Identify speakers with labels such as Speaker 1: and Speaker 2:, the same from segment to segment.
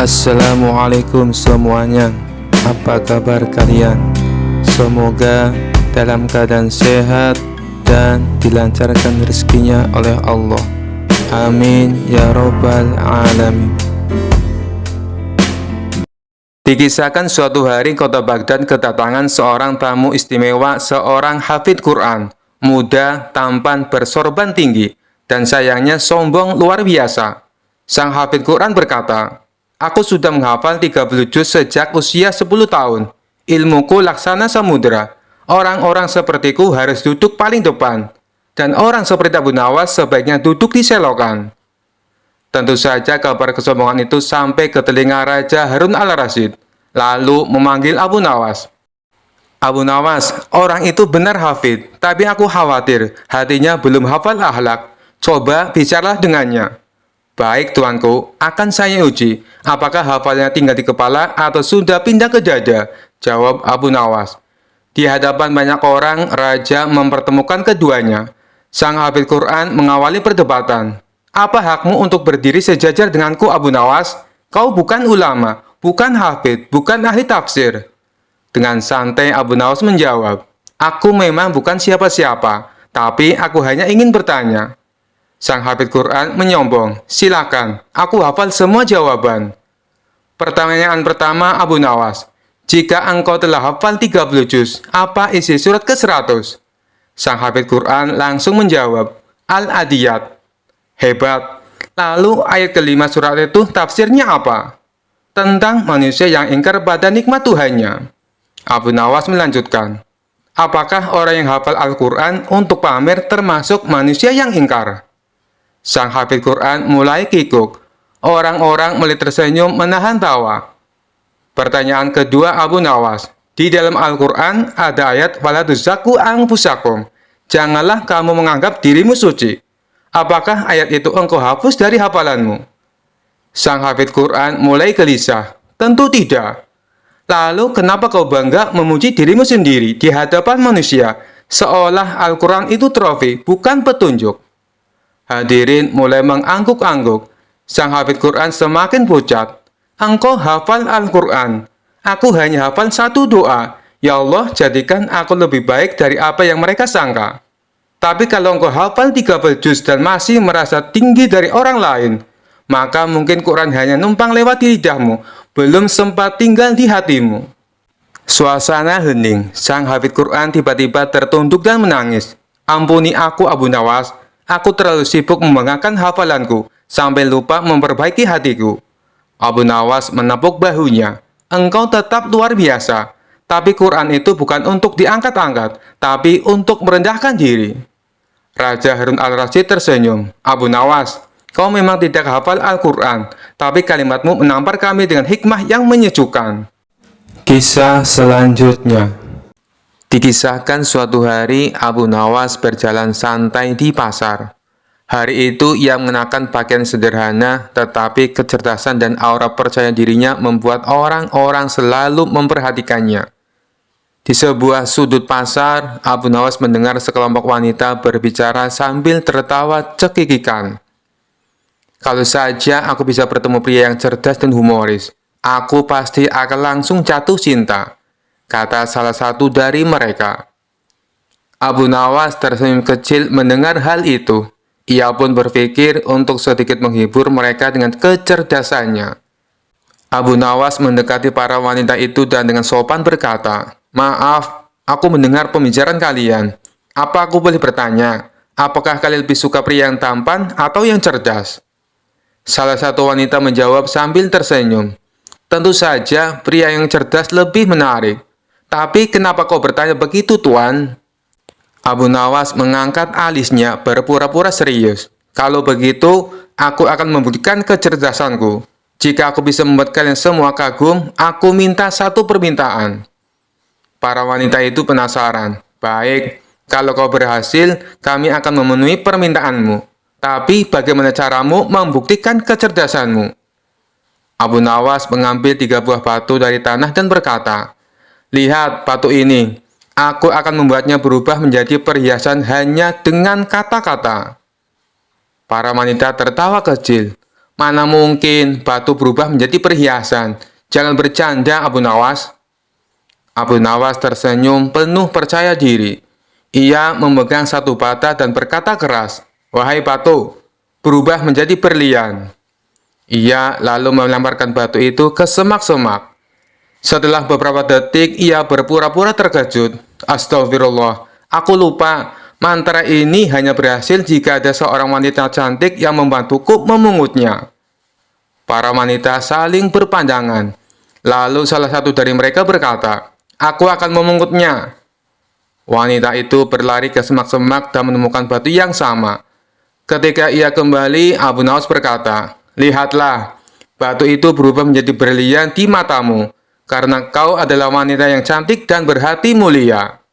Speaker 1: Assalamualaikum semuanya. Apa kabar kalian? Semoga dalam keadaan sehat dan dilancarkan rezekinya oleh Allah. Amin ya robbal alamin. Dikisahkan suatu hari kota Baghdad kedatangan seorang tamu istimewa, seorang hafidz Quran, muda, tampan, bersorban tinggi, dan sayangnya sombong luar biasa. Sang hafidz Quran berkata, "Aku sudah menghafal 30 juz sejak usia 10 tahun. Ilmuku laksana samudera. Orang-orang sepertiku harus duduk paling depan. Dan orang seperti Abu Nawas sebaiknya duduk di selokan." Tentu saja kabar kesombongan itu sampai ke telinga Raja Harun al-Rasyid, lalu memanggil Abu Nawas. "Abu Nawas, orang itu benar hafidz, tapi aku khawatir hatinya belum hafal akhlak. Coba bicaralah dengannya." "Baik tuanku, akan saya uji apakah hafalnya tinggal di kepala atau sudah pindah ke dada," jawab Abu Nawas. Di hadapan banyak orang, Raja mempertemukan keduanya. Sang hafidz Quran mengawali perdebatan. "Apa hakmu untuk berdiri sejajar denganku, Abu Nawas? Kau bukan ulama, bukan hafidz, bukan ahli tafsir." Dengan santai Abu Nawas menjawab, "Aku memang bukan siapa-siapa, tapi aku hanya ingin bertanya." Sang hafidz Quran menyombong, "Silakan, aku hafal semua jawaban." Pertanyaan pertama Abu Nawas, "Jika engkau telah hafal 30 juz, apa isi surat ke-100? Sang hafidz Quran langsung menjawab, "Al-Adiyat." "Hebat. Lalu ayat kelima surat itu tafsirnya apa?" "Tentang manusia yang ingkar pada nikmat Tuhannya." Abu Nawas melanjutkan, "Apakah orang yang hafal Al-Quran untuk pamer termasuk manusia yang ingkar?" Sang hafidz Quran mulai kikuk. Orang-orang mulai tersenyum menahan tawa. Pertanyaan kedua Abu Nawas, "Di dalam Al-Quran ada ayat wala tuzakku anfusakum. Janganlah kamu menganggap dirimu suci. Apakah ayat itu engkau hapus dari hafalanmu?" Sang hafidz Quran mulai gelisah. "Tentu tidak." "Lalu kenapa kau bangga memuji dirimu sendiri di hadapan manusia, seolah Al-Quran itu trofi, bukan petunjuk?" Hadirin mulai mengangguk-angguk. Sang hafidz Quran semakin pucat. "Engkau hafal Al-Quran. Aku hanya hafal satu doa. Ya Allah, jadikan aku lebih baik dari apa yang mereka sangka. Tapi kalau engkau hafal 30 juz dan masih merasa tinggi dari orang lain, maka mungkin Quran hanya numpang lewat di lidahmu, belum sempat tinggal di hatimu." Suasana hening. Sang hafidz Quran tiba-tiba tertunduk dan menangis. "Ampuni aku, Abu Nawas. Aku terlalu sibuk membanggakan hafalanku, sampai lupa memperbaiki hatiku." Abu Nawas menepuk bahunya. "Engkau tetap luar biasa. Tapi Quran itu bukan untuk diangkat-angkat, tapi untuk merendahkan diri." Raja Harun al-Rasyid tersenyum. "Abu Nawas, kau memang tidak hafal Al-Quran, tapi kalimatmu menampar kami dengan hikmah yang menyejukkan." Kisah selanjutnya. Dikisahkan suatu hari Abu Nawas berjalan santai di pasar. Hari itu ia mengenakan pakaian sederhana, tetapi kecerdasan dan aura percaya dirinya membuat orang-orang selalu memperhatikannya. Di sebuah sudut pasar, Abu Nawas mendengar sekelompok wanita berbicara sambil tertawa cekikikan. "Kalau saja aku bisa bertemu pria yang cerdas dan humoris, aku pasti akan langsung jatuh cinta," kata salah satu dari mereka. Abu Nawas tersenyum kecil mendengar hal itu. Ia pun berpikir untuk sedikit menghibur mereka dengan kecerdasannya. Abu Nawas mendekati para wanita itu dan dengan sopan berkata, "Maaf, aku mendengar pembicaraan kalian. Apa aku boleh bertanya, apakah kalian lebih suka pria yang tampan atau yang cerdas?" Salah satu wanita menjawab sambil tersenyum, "Tentu saja pria yang cerdas lebih menarik. Tapi kenapa kau bertanya begitu, Tuan?" Abu Nawas mengangkat alisnya berpura-pura serius. "Kalau begitu, aku akan membuktikan kecerdasanku. Jika aku bisa membuat kalian semua kagum, aku minta satu permintaan." Para wanita itu penasaran. "Baik, kalau kau berhasil, kami akan memenuhi permintaanmu. Tapi bagaimana caramu membuktikan kecerdasanmu?" Abu Nawas mengambil 3 buah batu dari tanah dan berkata, "Lihat batu ini. Aku akan membuatnya berubah menjadi perhiasan hanya dengan kata-kata." Para wanita tertawa kecil. Mana mungkin batu berubah menjadi perhiasan. Jangan bercanda, Abu Nawas. Abu Nawas tersenyum penuh percaya diri. Ia memegang satu bata dan berkata keras, "Wahai batu, berubah menjadi berlian." Ia lalu melemparkan batu itu ke semak-semak. Setelah beberapa detik, ia berpura-pura terkejut. "Astagfirullah, aku lupa. Mantra ini hanya berhasil jika ada seorang wanita cantik yang membantuku memungutnya." Para wanita saling berpandangan. Lalu salah satu dari mereka berkata, "Aku akan memungutnya." Wanita itu berlari ke semak-semak dan menemukan batu yang sama. Ketika ia kembali, Abu Nawas berkata, "Lihatlah, batu itu berubah menjadi berlian di matamu, karena kau adalah wanita yang cantik dan berhati mulia."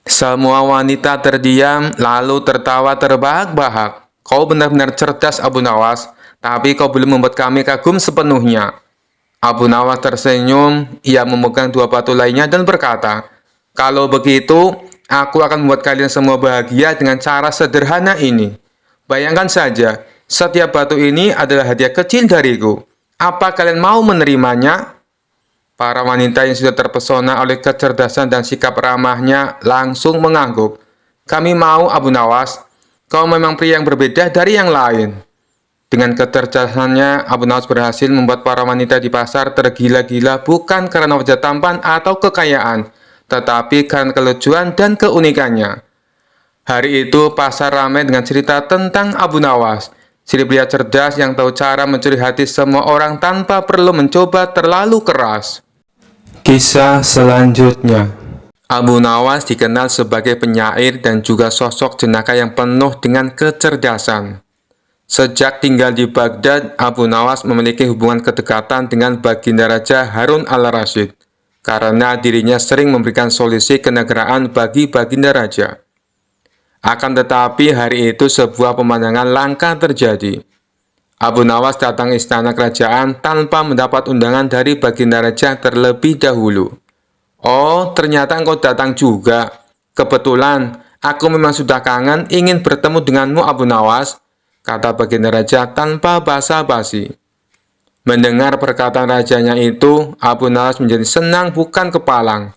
Speaker 1: Semua wanita terdiam, lalu tertawa terbahak-bahak. "Kau benar-benar cerdas, Abu Nawas, tapi kau belum membuat kami kagum sepenuhnya." Abu Nawas tersenyum, ia memegang dua batu lainnya dan berkata, "Kalau begitu, aku akan membuat kalian semua bahagia dengan cara sederhana ini. Bayangkan saja, setiap batu ini adalah hadiah kecil dariku. Apa kalian mau menerimanya?" Para wanita yang sudah terpesona oleh kecerdasan dan sikap ramahnya langsung mengangguk. "Kami mau, Abu Nawas. Kau memang pria yang berbeda dari yang lain." Dengan kecerdasannya, Abu Nawas berhasil membuat para wanita di pasar tergila-gila bukan karena wajah tampan atau kekayaan, tetapi karena kelucuan dan keunikannya. Hari itu, pasar ramai dengan cerita tentang Abu Nawas, si pria cerdas yang tahu cara mencuri hati semua orang tanpa perlu mencoba terlalu keras. Kisah selanjutnya. Abu Nawas dikenal sebagai penyair dan juga sosok jenaka yang penuh dengan kecerdasan. Sejak tinggal di Baghdad, Abu Nawas memiliki hubungan kedekatan dengan Baginda Raja Harun al-Rasyid, karena dirinya sering memberikan solusi kenegaraan bagi Baginda Raja. Akan tetapi hari itu sebuah pemandangan langka terjadi. Abu Nawas datang ke istana kerajaan tanpa mendapat undangan dari Baginda Raja terlebih dahulu. "Oh, ternyata engkau datang juga. Kebetulan, aku memang sudah kangen ingin bertemu denganmu, Abu Nawas," kata Baginda Raja tanpa basa-basi. Mendengar perkataan rajanya itu, Abu Nawas menjadi senang bukan kepalang,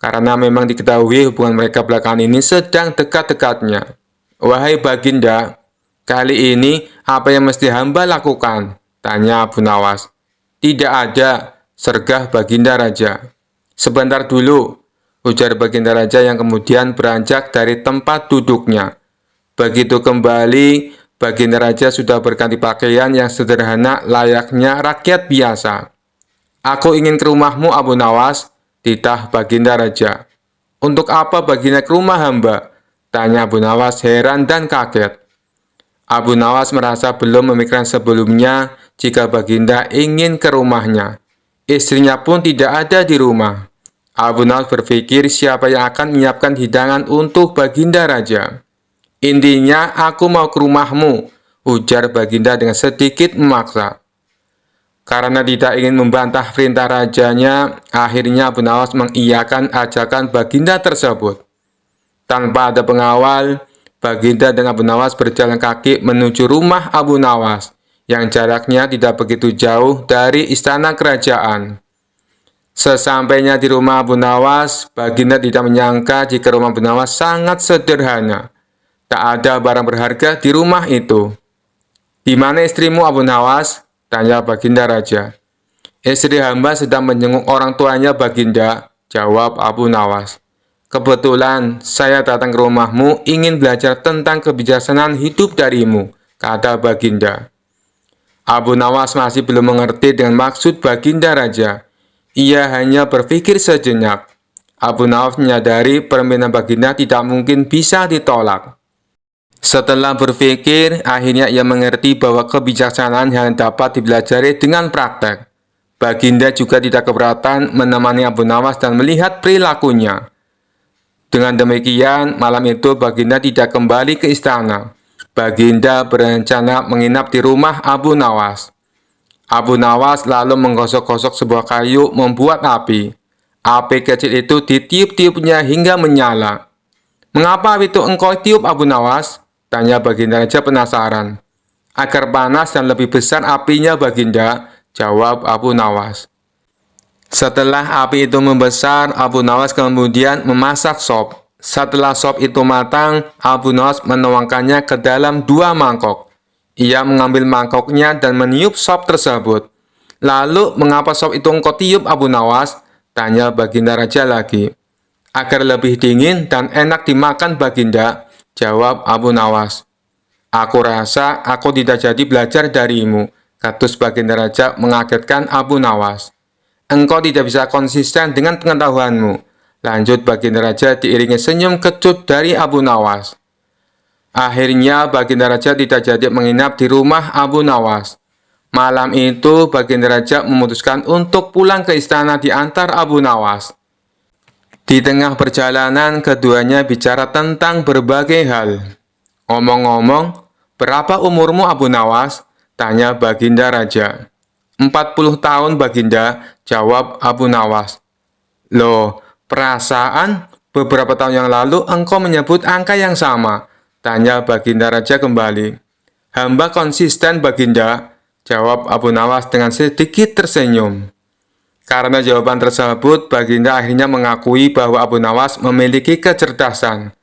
Speaker 1: karena memang diketahui hubungan mereka belakangan ini sedang dekat-dekatnya. "Wahai Baginda, kali ini apa yang mesti hamba lakukan?" tanya Abu Nawas. "Tidak ada," sergah Baginda Raja. "Sebentar dulu," ujar Baginda Raja yang kemudian beranjak dari tempat duduknya. Begitu kembali, Baginda Raja sudah berganti pakaian yang sederhana layaknya rakyat biasa. "Aku ingin ke rumahmu, Abu Nawas," titah Baginda Raja. "Untuk apa Baginda ke rumah hamba?" tanya Abu Nawas heran dan kaget. Abu Nawas merasa belum memikirkan sebelumnya jika Baginda ingin ke rumahnya. Istrinya pun tidak ada di rumah. Abu Nawas berpikir siapa yang akan menyiapkan hidangan untuk Baginda Raja. "Intinya aku mau ke rumahmu," ujar Baginda dengan sedikit memaksa. Karena tidak ingin membantah perintah rajanya, akhirnya Abu Nawas mengiyakan ajakan Baginda tersebut. Tanpa ada pengawal, Baginda dan Abu Nawas berjalan kaki menuju rumah Abu Nawas, yang jaraknya tidak begitu jauh dari istana kerajaan. Sesampainya di rumah Abu Nawas, Baginda tidak menyangka jika rumah Abu Nawas sangat sederhana. Tak ada barang berharga di rumah itu. "Di mana istrimu, Abu Nawas?" tanya Baginda Raja. "Istri hamba sedang menjenguk orang tuanya, Baginda," jawab Abu Nawas. "Kebetulan saya datang ke rumahmu ingin belajar tentang kebijaksanaan hidup darimu," kata Baginda. Abu Nawas masih belum mengerti dengan maksud Baginda Raja. Ia hanya berpikir sejenak. Abu Nawas menyadari permintaan Baginda tidak mungkin bisa ditolak. Setelah berpikir, akhirnya ia mengerti bahwa kebijaksanaan hanya dapat dipelajari dengan praktek. Baginda juga tidak keberatan menemani Abu Nawas dan melihat perilakunya. Dengan demikian, malam itu Baginda tidak kembali ke istana. Baginda berencana menginap di rumah Abu Nawas. Abu Nawas lalu menggosok-gosok sebuah kayu membuat api. Api kecil itu ditiup-tiupnya hingga menyala. "Mengapa itu engkau tiup, Abu Nawas?" tanya Baginda Raja penasaran. Agar panas dan lebih besar apinya, Baginda, jawab Abu Nawas. Setelah api itu membesar, Abu Nawas kemudian memasak sop. Setelah sop itu matang, Abu Nawas menuangkannya ke dalam 2 mangkok. Ia mengambil mangkoknya dan meniup sop tersebut. Lalu, mengapa sop itu engkau tiup, Abu Nawas? Tanya Baginda Raja lagi. Agar lebih dingin dan enak dimakan, Baginda, jawab Abu Nawas. Aku rasa aku tidak jadi belajar darimu, katus Baginda Raja mengagetkan Abu Nawas. Engkau tidak bisa konsisten dengan pengetahuanmu, lanjut Baginda Raja diiringi senyum kecut dari Abu Nawas. Akhirnya Baginda Raja tidak jadi menginap di rumah Abu Nawas. Malam itu Baginda Raja memutuskan untuk pulang ke istana diantar Abu Nawas. Di tengah perjalanan keduanya bicara tentang berbagai hal. Ngomong-ngomong, berapa umurmu, Abu Nawas? Tanya Baginda Raja. 40 tahun, Baginda, jawab Abu Nawas. Loh, perasaan beberapa tahun yang lalu engkau menyebut angka yang sama, tanya Baginda Raja kembali. Hamba konsisten, Baginda, jawab Abu Nawas dengan sedikit tersenyum. Karena jawaban tersebut, Baginda akhirnya mengakui bahwa Abu Nawas memiliki kecerdasan.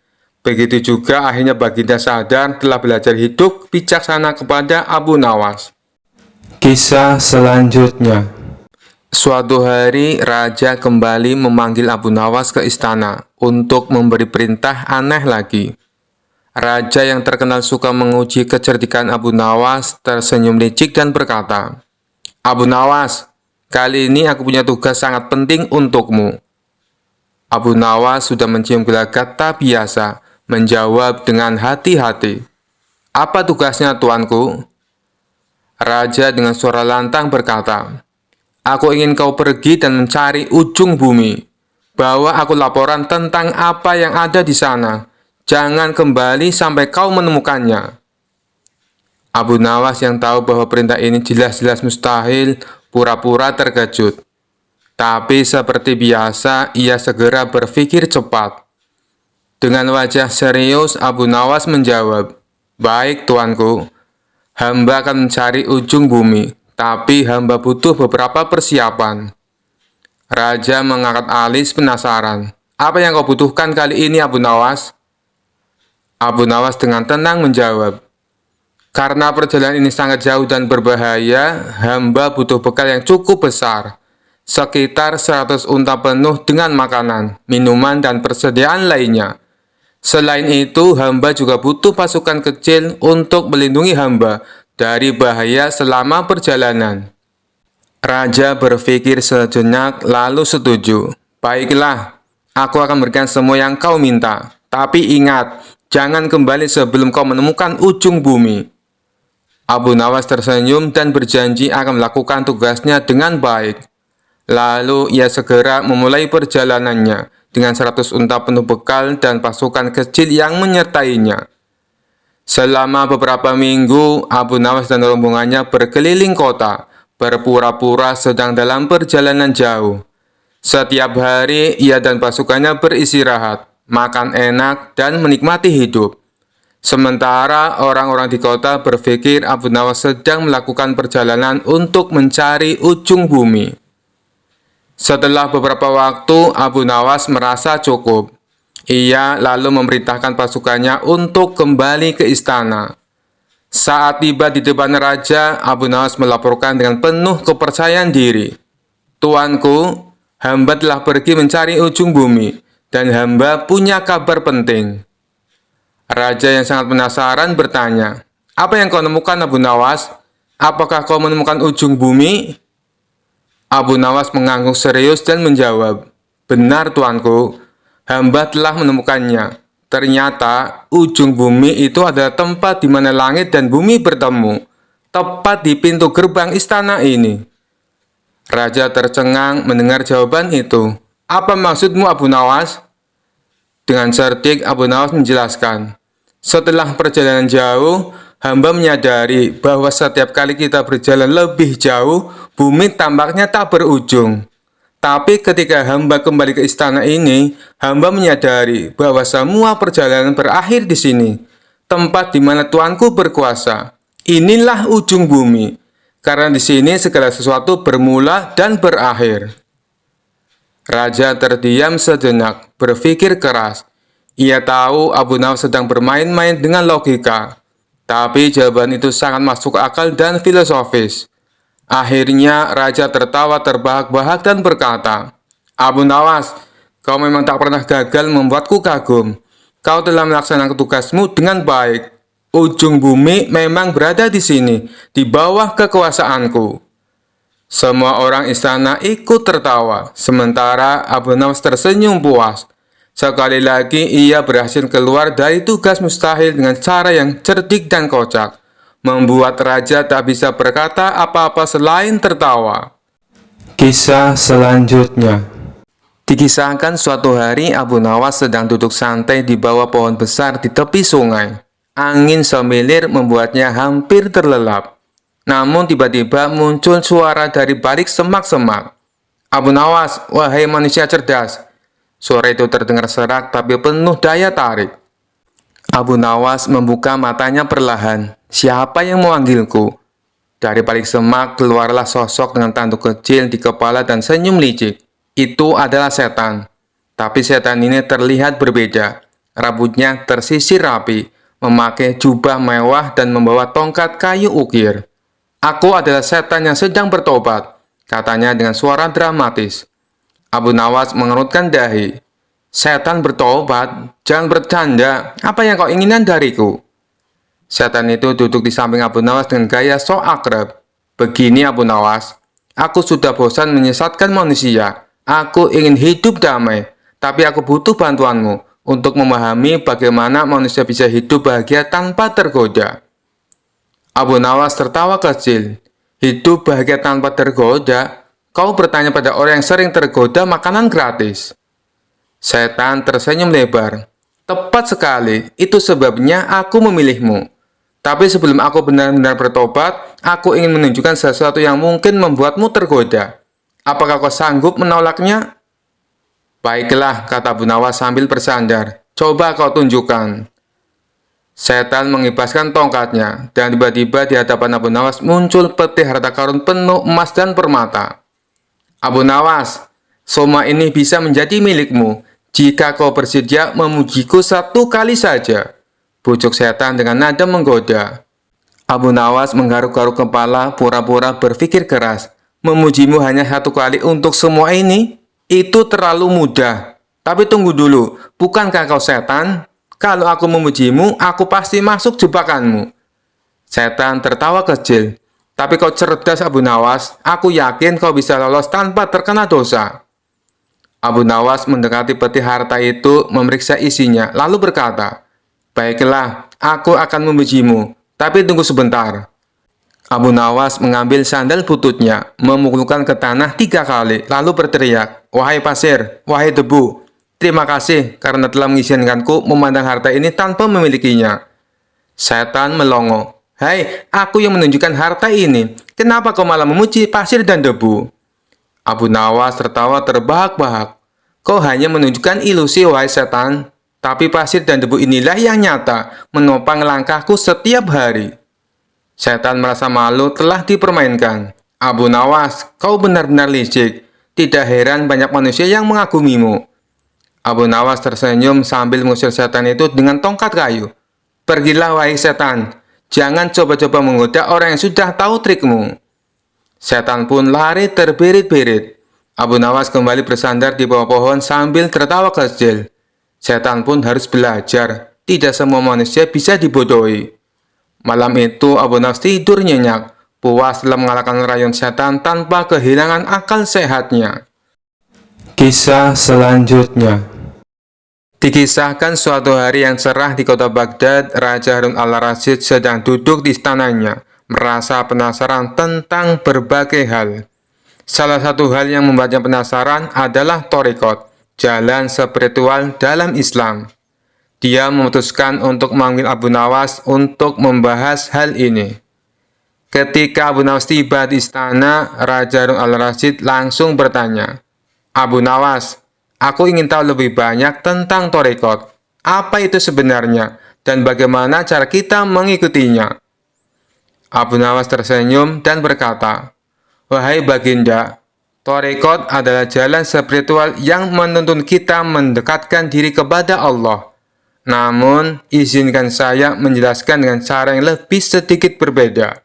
Speaker 1: Begitu juga akhirnya Baginda sadar telah belajar hidup bijaksana kepada Abu Nawas. Kisah selanjutnya. Suatu hari, Raja kembali memanggil Abu Nawas ke istana untuk memberi perintah aneh lagi. Raja yang terkenal suka menguji kecerdikan Abu Nawas tersenyum licik dan berkata, Abu Nawas, kali ini aku punya tugas sangat penting untukmu. Abu Nawas sudah mencium gelagat tak biasa, menjawab dengan hati-hati. Apa tugasnya, tuanku? Raja dengan suara lantang berkata, Aku ingin kau pergi dan mencari ujung bumi. Bawa aku laporan tentang apa yang ada di sana. Jangan kembali sampai kau menemukannya. Abu Nawas yang tahu bahwa perintah ini jelas-jelas mustahil, pura-pura terkejut. Tapi seperti biasa, ia segera berpikir cepat. Dengan wajah serius, Abu Nawas menjawab, Baik, tuanku. Hamba akan mencari ujung bumi, tapi hamba butuh beberapa persiapan. Raja mengangkat alis penasaran. Apa yang kau butuhkan kali ini, Abu Nawas? Abu Nawas dengan tenang menjawab, Karena perjalanan ini sangat jauh dan berbahaya, hamba butuh bekal yang cukup besar. Sekitar 100 unta penuh dengan makanan, minuman, dan persediaan lainnya. Selain itu, hamba juga butuh pasukan kecil untuk melindungi hamba dari bahaya selama perjalanan. Raja berpikir sejenak lalu setuju. Baiklah, aku akan berikan semua yang kau minta. Tapi ingat, jangan kembali sebelum kau menemukan ujung bumi. Abu Nawas tersenyum dan berjanji akan melakukan tugasnya dengan baik. Lalu ia segera memulai perjalanannya dengan 100 unta penuh bekal dan pasukan kecil yang menyertainya. Selama beberapa minggu, Abu Nawas dan rombongannya berkeliling kota, berpura-pura sedang dalam perjalanan jauh. Setiap hari, ia dan pasukannya beristirahat, makan enak, dan menikmati hidup. Sementara orang-orang di kota berpikir Abu Nawas sedang melakukan perjalanan untuk mencari ujung bumi. Setelah beberapa waktu, Abu Nawas merasa cukup. Ia lalu memerintahkan pasukannya untuk kembali ke istana. Saat tiba di depan raja, Abu Nawas melaporkan dengan penuh kepercayaan diri. Tuanku, hamba telah pergi mencari ujung bumi, dan hamba punya kabar penting. Raja yang sangat penasaran bertanya, Apa yang kau temukan, Abu Nawas? Apakah kau menemukan ujung bumi? Abu Nawas mengangguk serius dan menjawab, Benar, tuanku, hamba telah menemukannya. Ternyata ujung bumi itu adalah tempat di mana langit dan bumi bertemu, tepat di pintu gerbang istana ini. Raja tercengang mendengar jawaban itu. Apa maksudmu, Abu Nawas? Dengan cerdik, Abu Nawas menjelaskan, Setelah perjalanan jauh, hamba menyadari bahwa setiap kali kita berjalan lebih jauh, bumi tampaknya tak berujung. Tapi ketika hamba kembali ke istana ini, hamba menyadari bahwa semua perjalanan berakhir di sini, tempat di mana tuanku berkuasa. inilah ujung bumi, karena di sini segala sesuatu bermula dan berakhir. Raja terdiam sejenak, berpikir keras. Ia tahu Abu Nawas sedang bermain-main dengan logika, tapi jawaban itu sangat masuk akal dan filosofis. Akhirnya Raja tertawa terbahak-bahak dan berkata, "Abu Nawas, kau memang tak pernah gagal membuatku kagum. Kau telah melaksanakan tugasmu dengan baik. Ujung bumi memang berada di sini, di bawah kekuasaanku." Semua orang istana ikut tertawa, sementara Abu Nawas tersenyum puas. Sekali lagi ia berhasil keluar dari tugas mustahil dengan cara yang cerdik dan kocak, membuat raja tak bisa berkata apa-apa selain tertawa. Kisah selanjutnya. Dikisahkan suatu hari Abu Nawas sedang duduk santai di bawah pohon besar di tepi sungai. Angin semilir membuatnya hampir terlelap. Namun tiba-tiba muncul suara dari balik semak-semak. "Abu Nawas, wahai manusia cerdas." Suara itu terdengar serak tapi penuh daya tarik. Abu Nawas membuka matanya perlahan. "Siapa yang memanggilku?" Dari balik semak keluarlah sosok dengan tanduk kecil di kepala dan senyum licik. Itu adalah setan. Tapi setan ini terlihat berbeda. Rambutnya tersisir rapi, memakai jubah mewah dan membawa tongkat kayu ukir. "Aku adalah setan yang sedang bertobat," katanya dengan suara dramatis. Abu Nawas mengerutkan dahi. "Setan bertobat? Jangan bercanda. Apa yang kau inginkan dariku?" Setan itu duduk di samping Abu Nawas dengan gaya sok akrab. "Begini Abu Nawas, aku sudah bosan menyesatkan manusia. Aku ingin hidup damai, tapi aku butuh bantuanmu untuk memahami bagaimana manusia bisa hidup bahagia tanpa tergoda." Abu Nawas tertawa kecil. "Hidup bahagia tanpa tergoda? Kau bertanya pada orang yang sering tergoda makanan gratis." Setan tersenyum lebar. "Tepat sekali, itu sebabnya aku memilihmu. Tapi sebelum aku benar-benar bertobat, aku ingin menunjukkan sesuatu yang mungkin membuatmu tergoda. Apakah kau sanggup menolaknya?" "Baiklah," kata Abu Nawas sambil bersandar. "Coba kau tunjukkan." Setan mengibaskan tongkatnya, dan tiba-tiba di hadapan Abu Nawas muncul peti harta karun penuh emas dan permata. "Abu Nawas, semua ini bisa menjadi milikmu jika kau bersedia memujiku satu kali saja," bujuk setan dengan nada menggoda. Abu Nawas menggaruk-garuk kepala, pura-pura berpikir keras. "Memujimu hanya satu kali untuk semua ini? Itu terlalu mudah. Tapi tunggu dulu, bukankah kau setan? Kalau aku memujimu, aku pasti masuk jebakanmu." Setan tertawa kecil. "Tapi kau cerdas Abu Nawas, aku yakin kau bisa lolos tanpa terkena dosa." Abu Nawas mendekati peti harta itu, memeriksa isinya, lalu berkata, "Baiklah, aku akan memujimu, tapi tunggu sebentar." Abu Nawas mengambil sandal bututnya, memukulkan ke tanah 3 kali, lalu berteriak, "Wahai pasir, wahai debu, terima kasih karena telah mengizinkanku memandang harta ini tanpa memilikinya." Setan melongo. "Hai, aku yang menunjukkan harta ini. Kenapa kau malah memuji pasir dan debu?" Abu Nawas tertawa terbahak-bahak. "Kau hanya menunjukkan ilusi, wahai setan. Tapi pasir dan debu inilah yang nyata, menopang langkahku setiap hari." Setan merasa malu telah dipermainkan. "Abu Nawas, kau benar-benar licik. Tidak heran banyak manusia yang mengagumimu." Abu Nawas tersenyum sambil mengusir setan itu dengan tongkat kayu. "Pergilah wahai setan, jangan coba-coba menggoda orang yang sudah tahu trikmu." Setan pun lari terbirit-birit. Abu Nawas kembali bersandar di bawah pohon sambil tertawa kecil. Setan pun harus belajar, tidak semua manusia bisa dibodohi. Malam itu Abu Nawas tidur nyenyak, puas telah mengalahkan rayuan setan tanpa kehilangan akal sehatnya. Kisah selanjutnya. Dikisahkan suatu hari yang cerah di kota Baghdad, Raja Harun al-Rasyid sedang duduk di istananya, merasa penasaran tentang berbagai hal. Salah satu hal yang membuatnya penasaran adalah thariqat, jalan spiritual dalam Islam. Dia memutuskan untuk memanggil Abu Nawas untuk membahas hal ini. Ketika Abu Nawas tiba di istana, Raja Harun al-Rasyid langsung bertanya, "Abu Nawas, aku ingin tahu lebih banyak tentang thariqat. Apa itu sebenarnya dan bagaimana cara kita mengikutinya?" Abu Nawas tersenyum dan berkata, "Wahai Baginda, Thariqat adalah jalan spiritual yang menuntun kita mendekatkan diri kepada Allah. Namun, izinkan saya menjelaskan dengan cara yang lebih sedikit berbeda."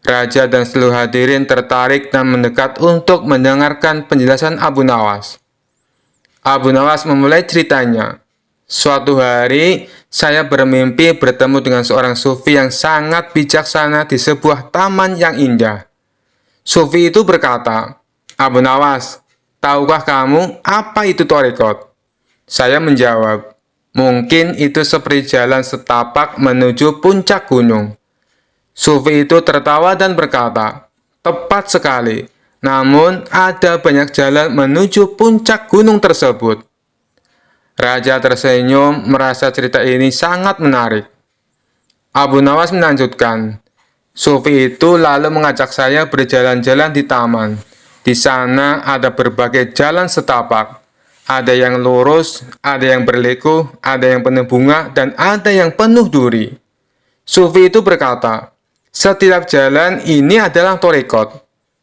Speaker 1: Raja dan seluruh hadirin tertarik dan mendekat untuk mendengarkan penjelasan Abu Nawas. Abu Nawas memulai ceritanya. "Suatu hari, saya bermimpi bertemu dengan seorang sufi yang sangat bijaksana di sebuah taman yang indah. Sufi itu berkata, 'Abu Nawas, tahukah kamu apa itu thariqat?' Saya menjawab, 'Mungkin itu seperti jalan setapak menuju puncak gunung.' Sufi itu tertawa dan berkata, 'Tepat sekali, namun ada banyak jalan menuju puncak gunung tersebut.' Raja tersenyum merasa cerita ini sangat menarik. Abu Nawas melanjutkan, 'Sufi itu lalu mengajak saya berjalan-jalan di taman. Di sana ada berbagai jalan setapak. Ada yang lurus, ada yang berliku, ada yang penuh bunga, dan ada yang penuh duri.' Sufi itu berkata, 'Setiap jalan ini adalah thariqat.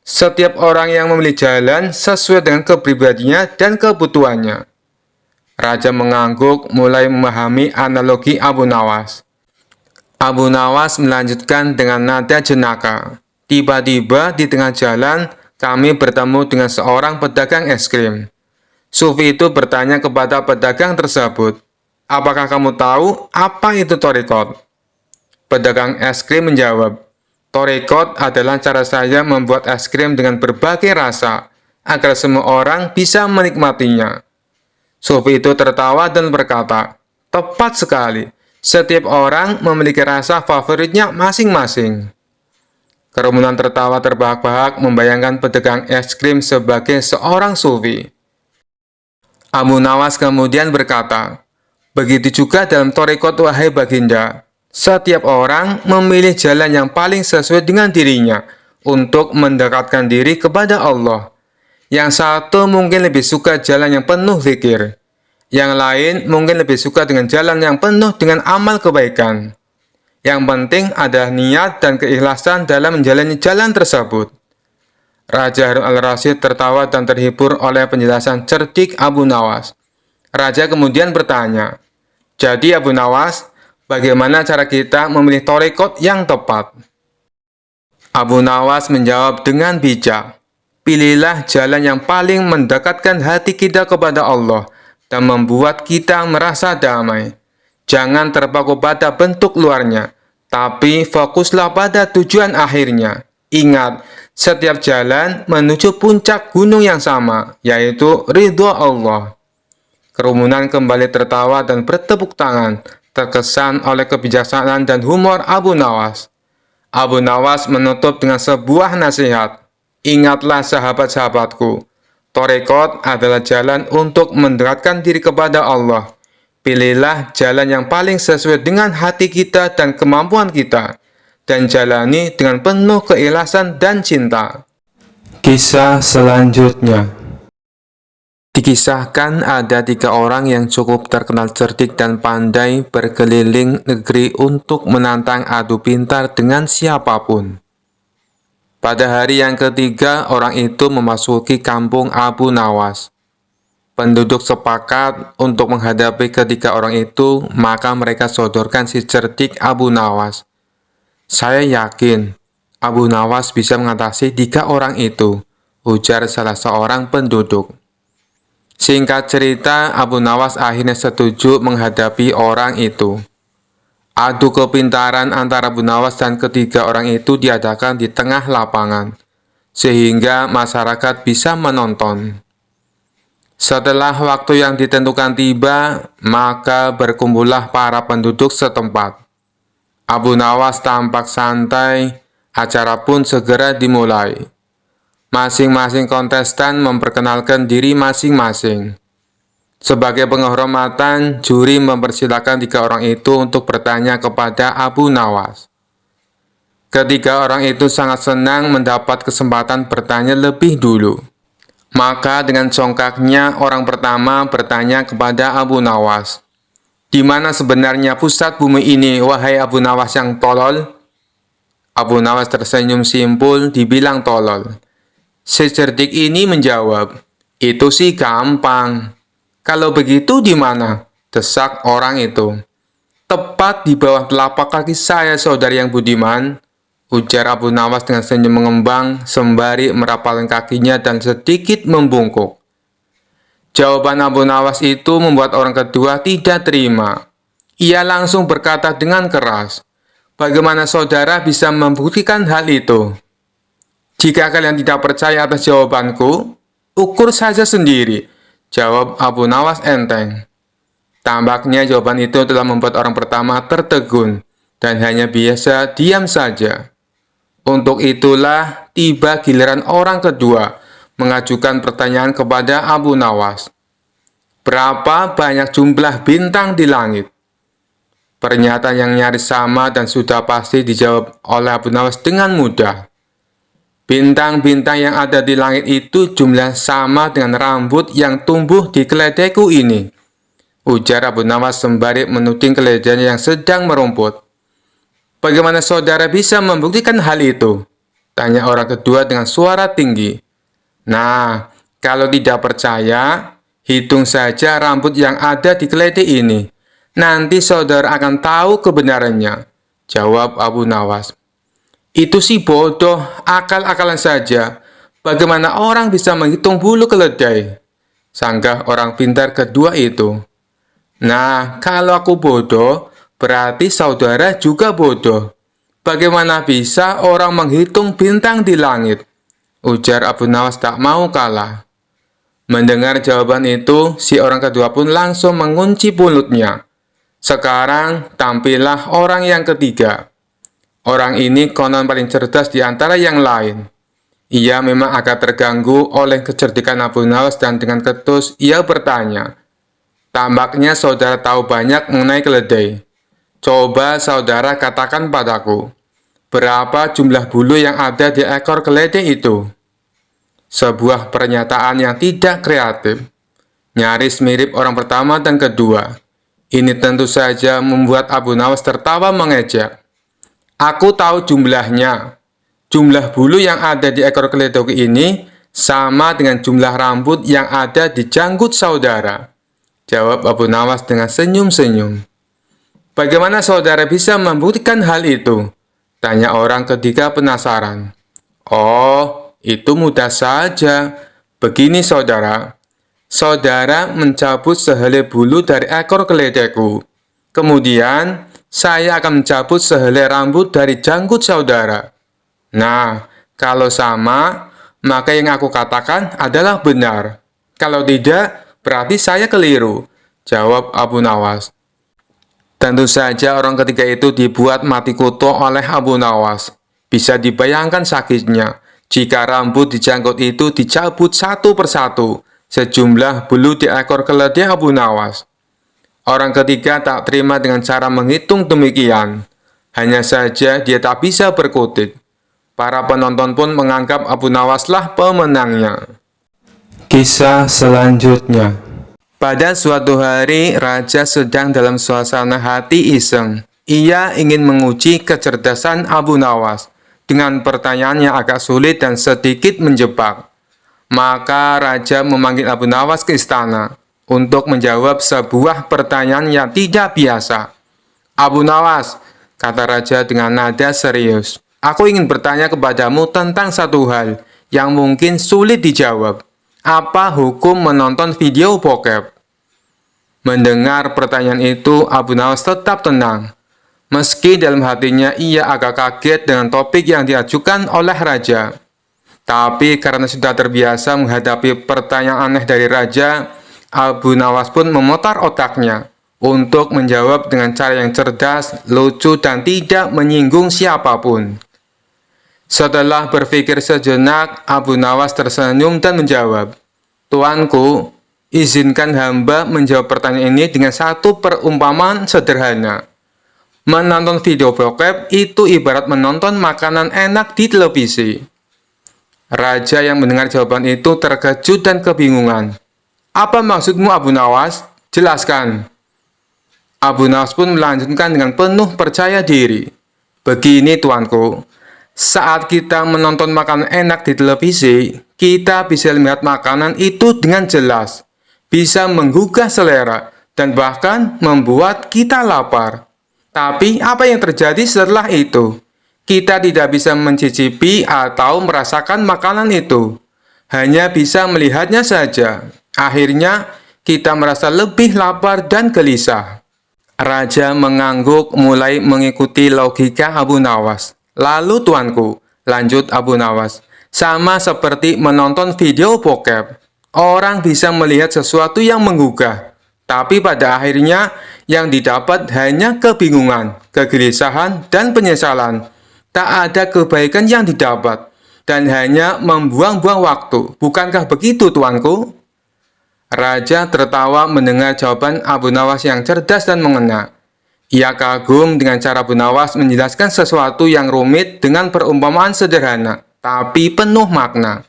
Speaker 1: Setiap orang yang memilih jalan sesuai dengan kepribadiannya dan kebutuhannya.' Raja mengangguk mulai memahami analogi Abu Nawas. Abu Nawas melanjutkan dengan nada jenaka. 'Tiba-tiba di tengah jalan, kami bertemu dengan seorang pedagang es krim. Sufi itu bertanya kepada pedagang tersebut, 'Apakah kamu tahu apa itu thariqat?' Pedagang es krim menjawab, 'Thariqat adalah cara saya membuat es krim dengan berbagai rasa, agar semua orang bisa menikmatinya.' Sufi itu tertawa dan berkata, 'Tepat sekali, setiap orang memiliki rasa favoritnya masing-masing.' Kerumunan tertawa terbahak-bahak membayangkan pedagang es krim sebagai seorang sufi. Abu Nawas kemudian berkata, 'Begitu juga dalam thariqat, wahai Baginda. Setiap orang memilih jalan yang paling sesuai dengan dirinya untuk mendekatkan diri kepada Allah. Yang satu mungkin lebih suka jalan yang penuh zikir. Yang lain mungkin lebih suka dengan jalan yang penuh dengan amal kebaikan. Yang penting adalah niat dan keikhlasan dalam menjalani jalan tersebut.' Raja Harun al-Rasyid tertawa dan terhibur oleh penjelasan cerdik Abu Nawas. Raja kemudian bertanya, 'Jadi Abu Nawas, bagaimana cara kita memilih thariqat yang tepat?' Abu Nawas menjawab dengan bijak, 'Pilihlah jalan yang paling mendekatkan hati kita kepada Allah dan membuat kita merasa damai. Jangan terpaku pada bentuk luarnya, tapi fokuslah pada tujuan akhirnya. Ingat, setiap jalan menuju puncak gunung yang sama, yaitu ridho Allah.' Kerumunan kembali tertawa dan bertepuk tangan, terkesan oleh kebijaksanaan dan humor Abu Nawas. Abu Nawas menutup dengan sebuah nasihat, 'Ingatlah sahabat-sahabatku, thariqat adalah jalan untuk mendekatkan diri kepada Allah. Pilihlah jalan yang paling sesuai dengan hati kita dan kemampuan kita, dan jalani dengan penuh keikhlasan dan cinta.'" Kisah selanjutnya. Dikisahkan ada 3 orang yang cukup terkenal cerdik dan pandai berkeliling negeri untuk menantang adu pintar dengan siapapun. Pada hari yang ketiga, orang itu memasuki kampung Abu Nawas. Penduduk sepakat untuk menghadapi ketiga orang itu, maka mereka sodorkan si cerdik Abu Nawas. "Saya yakin Abu Nawas bisa mengatasi 3 orang itu," ujar salah seorang penduduk. Singkat cerita, Abu Nawas akhirnya setuju menghadapi orang itu. Adu kepintaran antara Abu Nawas dan ketiga orang itu diadakan di tengah lapangan, sehingga masyarakat bisa menonton. Setelah waktu yang ditentukan tiba, maka berkumpullah para penduduk setempat. Abu Nawas tampak santai, acara pun segera dimulai. Masing-masing kontestan memperkenalkan diri masing-masing. Sebagai penghormatan, juri mempersilahkan 3 orang itu untuk bertanya kepada Abu Nawas. Ketiga orang itu sangat senang mendapat kesempatan bertanya lebih dulu. Maka dengan congkaknya, orang pertama bertanya kepada Abu Nawas, "Di mana sebenarnya pusat bumi ini, wahai Abu Nawas yang tolol?" Abu Nawas tersenyum simpul, dibilang tolol. Secerdik ini menjawab, "Itu sih gampang." "Kalau begitu di mana?" desak orang itu. "Tepat di bawah telapak kaki saya, saudari yang budiman," ujar Abu Nawas dengan senyum mengembang sembari merapalkan kakinya dan sedikit membungkuk. Jawaban Abu Nawas itu membuat orang kedua tidak terima. Ia langsung berkata dengan keras, "Bagaimana saudara bisa membuktikan hal itu? Jika kalian tidak percaya atas jawabanku, ukur saja sendiri," jawab Abu Nawas enteng. Tampaknya jawaban itu telah membuat orang pertama tertegun dan hanya biasa diam saja. Untuk itulah tiba giliran orang kedua mengajukan pertanyaan kepada Abu Nawas. "Berapa banyak jumlah bintang di langit?" Pernyataan yang nyaris sama dan sudah pasti dijawab oleh Abu Nawas dengan mudah. "Bintang-bintang yang ada di langit itu jumlah sama dengan rambut yang tumbuh di keledaiku ini," ujar Abu Nawas sembari menuding keledainya yang sedang merumput. "Bagaimana saudara bisa membuktikan hal itu?" tanya orang kedua dengan suara tinggi. "Nah, kalau tidak percaya, hitung saja rambut yang ada di keledai ini. Nanti saudara akan tahu kebenarannya," jawab Abu Nawas. "Itu sih bodoh, akal-akalan saja. Bagaimana orang bisa menghitung bulu keledai?" sanggah orang pintar kedua itu. "Nah, kalau aku bodoh, berarti saudara juga bodoh. Bagaimana bisa orang menghitung bintang di langit?" ujar Abu Nawas tak mau kalah. Mendengar jawaban itu, si orang kedua pun langsung mengunci mulutnya. Sekarang tampillah orang yang ketiga. Orang ini konon paling cerdas di antara yang lain. Ia memang agak terganggu oleh kecerdikan Abu Nawas dan dengan ketus ia bertanya, "Tampaknya saudara tahu banyak mengenai keledai. Coba saudara katakan padaku, berapa jumlah bulu yang ada di ekor keledai itu?" Sebuah pernyataan yang tidak kreatif, nyaris mirip orang pertama dan kedua. Ini tentu saja membuat Abu Nawas tertawa mengejek. "Aku tahu jumlahnya. Jumlah bulu yang ada di ekor keledai ini sama dengan jumlah rambut yang ada di janggut saudara," jawab Abu Nawas dengan senyum-senyum. "Bagaimana saudara bisa membuktikan hal itu?" tanya orang ketiga penasaran. "Oh, itu mudah saja. Begini saudara. Saudara mencabut sehelai bulu dari ekor keledaiku. Kemudian, saya akan mencabut sehelai rambut dari janggut saudara. Nah, kalau sama, maka yang aku katakan adalah benar. Kalau tidak, berarti saya keliru," jawab Abu Nawas. Tentu saja orang ketiga itu dibuat mati kutu oleh Abu Nawas. Bisa dibayangkan sakitnya jika rambut di janggut itu dicabut satu persatu, sejumlah bulu di ekor keledai Abu Nawas. Orang ketiga tak terima dengan cara menghitung demikian. Hanya saja dia tak bisa berkutik. Para penonton pun menganggap Abu Nawaslah pemenangnya. Kisah selanjutnya. Pada suatu hari, raja sedang dalam suasana hati iseng. Ia ingin menguji kecerdasan Abu Nawas dengan pertanyaan yang agak sulit dan sedikit menjebak. Maka raja memanggil Abu Nawas ke istana untuk menjawab sebuah pertanyaan yang tidak biasa. "Abu Nawas," kata raja dengan nada serius, "aku ingin bertanya kepadamu tentang satu hal yang mungkin sulit dijawab. Apa hukum menonton video bokep?" Mendengar pertanyaan itu, Abu Nawas tetap tenang. Meski dalam hatinya ia agak kaget dengan topik yang diajukan oleh raja. Tapi karena sudah terbiasa menghadapi pertanyaan aneh dari raja, Abu Nawas pun memutar otaknya untuk menjawab dengan cara yang cerdas, lucu, dan tidak menyinggung siapapun. Setelah berpikir sejenak, Abu Nawas tersenyum dan menjawab, "Tuanku, izinkan hamba menjawab pertanyaan ini dengan satu perumpamaan sederhana. Menonton video bokep itu ibarat menonton makanan enak di televisi." Raja yang mendengar jawaban itu terkejut dan kebingungan. "Apa maksudmu, Abu Nawas? Jelaskan." Abu Nawas pun melanjutkan dengan penuh percaya diri. "Begini tuanku, Saat kita menonton makanan enak di televisi, kita bisa melihat makanan itu dengan jelas, bisa menggugah selera, dan bahkan membuat kita lapar. Tapi apa yang terjadi setelah itu? Kita tidak bisa mencicipi atau merasakan makanan itu, hanya bisa melihatnya saja. Akhirnya, kita merasa lebih lapar dan gelisah. Raja mengangguk mulai mengikuti logika Abu Nawas. Lalu tuanku, lanjut Abu Nawas, sama seperti menonton video bokep. Orang bisa melihat sesuatu yang menggugah, tapi pada akhirnya yang didapat hanya kebingungan, kegelisahan, dan penyesalan. Tak ada kebaikan yang didapat, dan hanya membuang-buang waktu. Bukankah begitu, tuanku? Raja tertawa mendengar jawaban Abu Nawas yang cerdas dan mengena. Ia kagum dengan cara Abu Nawas menjelaskan sesuatu yang rumit dengan perumpamaan sederhana, tapi penuh makna.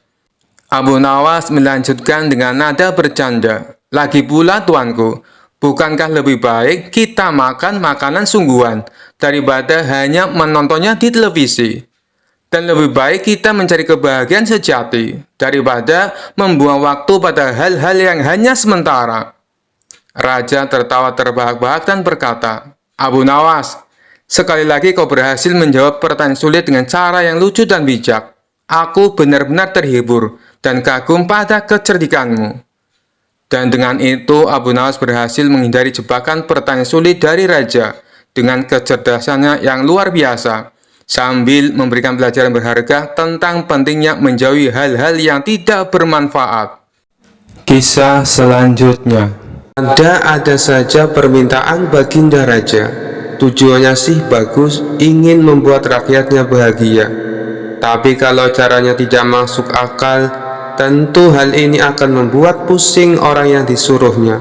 Speaker 1: Abu Nawas melanjutkan dengan nada bercanda. Lagi pula tuanku, bukankah lebih baik kita makan makanan sungguhan daripada hanya menontonnya di televisi? Dan lebih baik kita mencari kebahagiaan sejati daripada membuang waktu pada hal-hal yang hanya sementara. Raja tertawa terbahak-bahak dan berkata, Abu Nawas, sekali lagi kau berhasil menjawab pertanyaan sulit dengan cara yang lucu dan bijak. Aku benar-benar terhibur dan kagum pada kecerdikanmu. Dan dengan itu, Abu Nawas berhasil menghindari jebakan pertanyaan sulit dari Raja dengan kecerdasannya yang luar biasa, sambil memberikan pelajaran berharga tentang pentingnya menjauhi hal-hal yang tidak bermanfaat. Kisah selanjutnya. Ada saja permintaan Baginda Raja. Tujuannya sih bagus, ingin membuat rakyatnya bahagia. Tapi kalau caranya tidak masuk akal, tentu hal ini akan membuat pusing orang yang disuruhnya.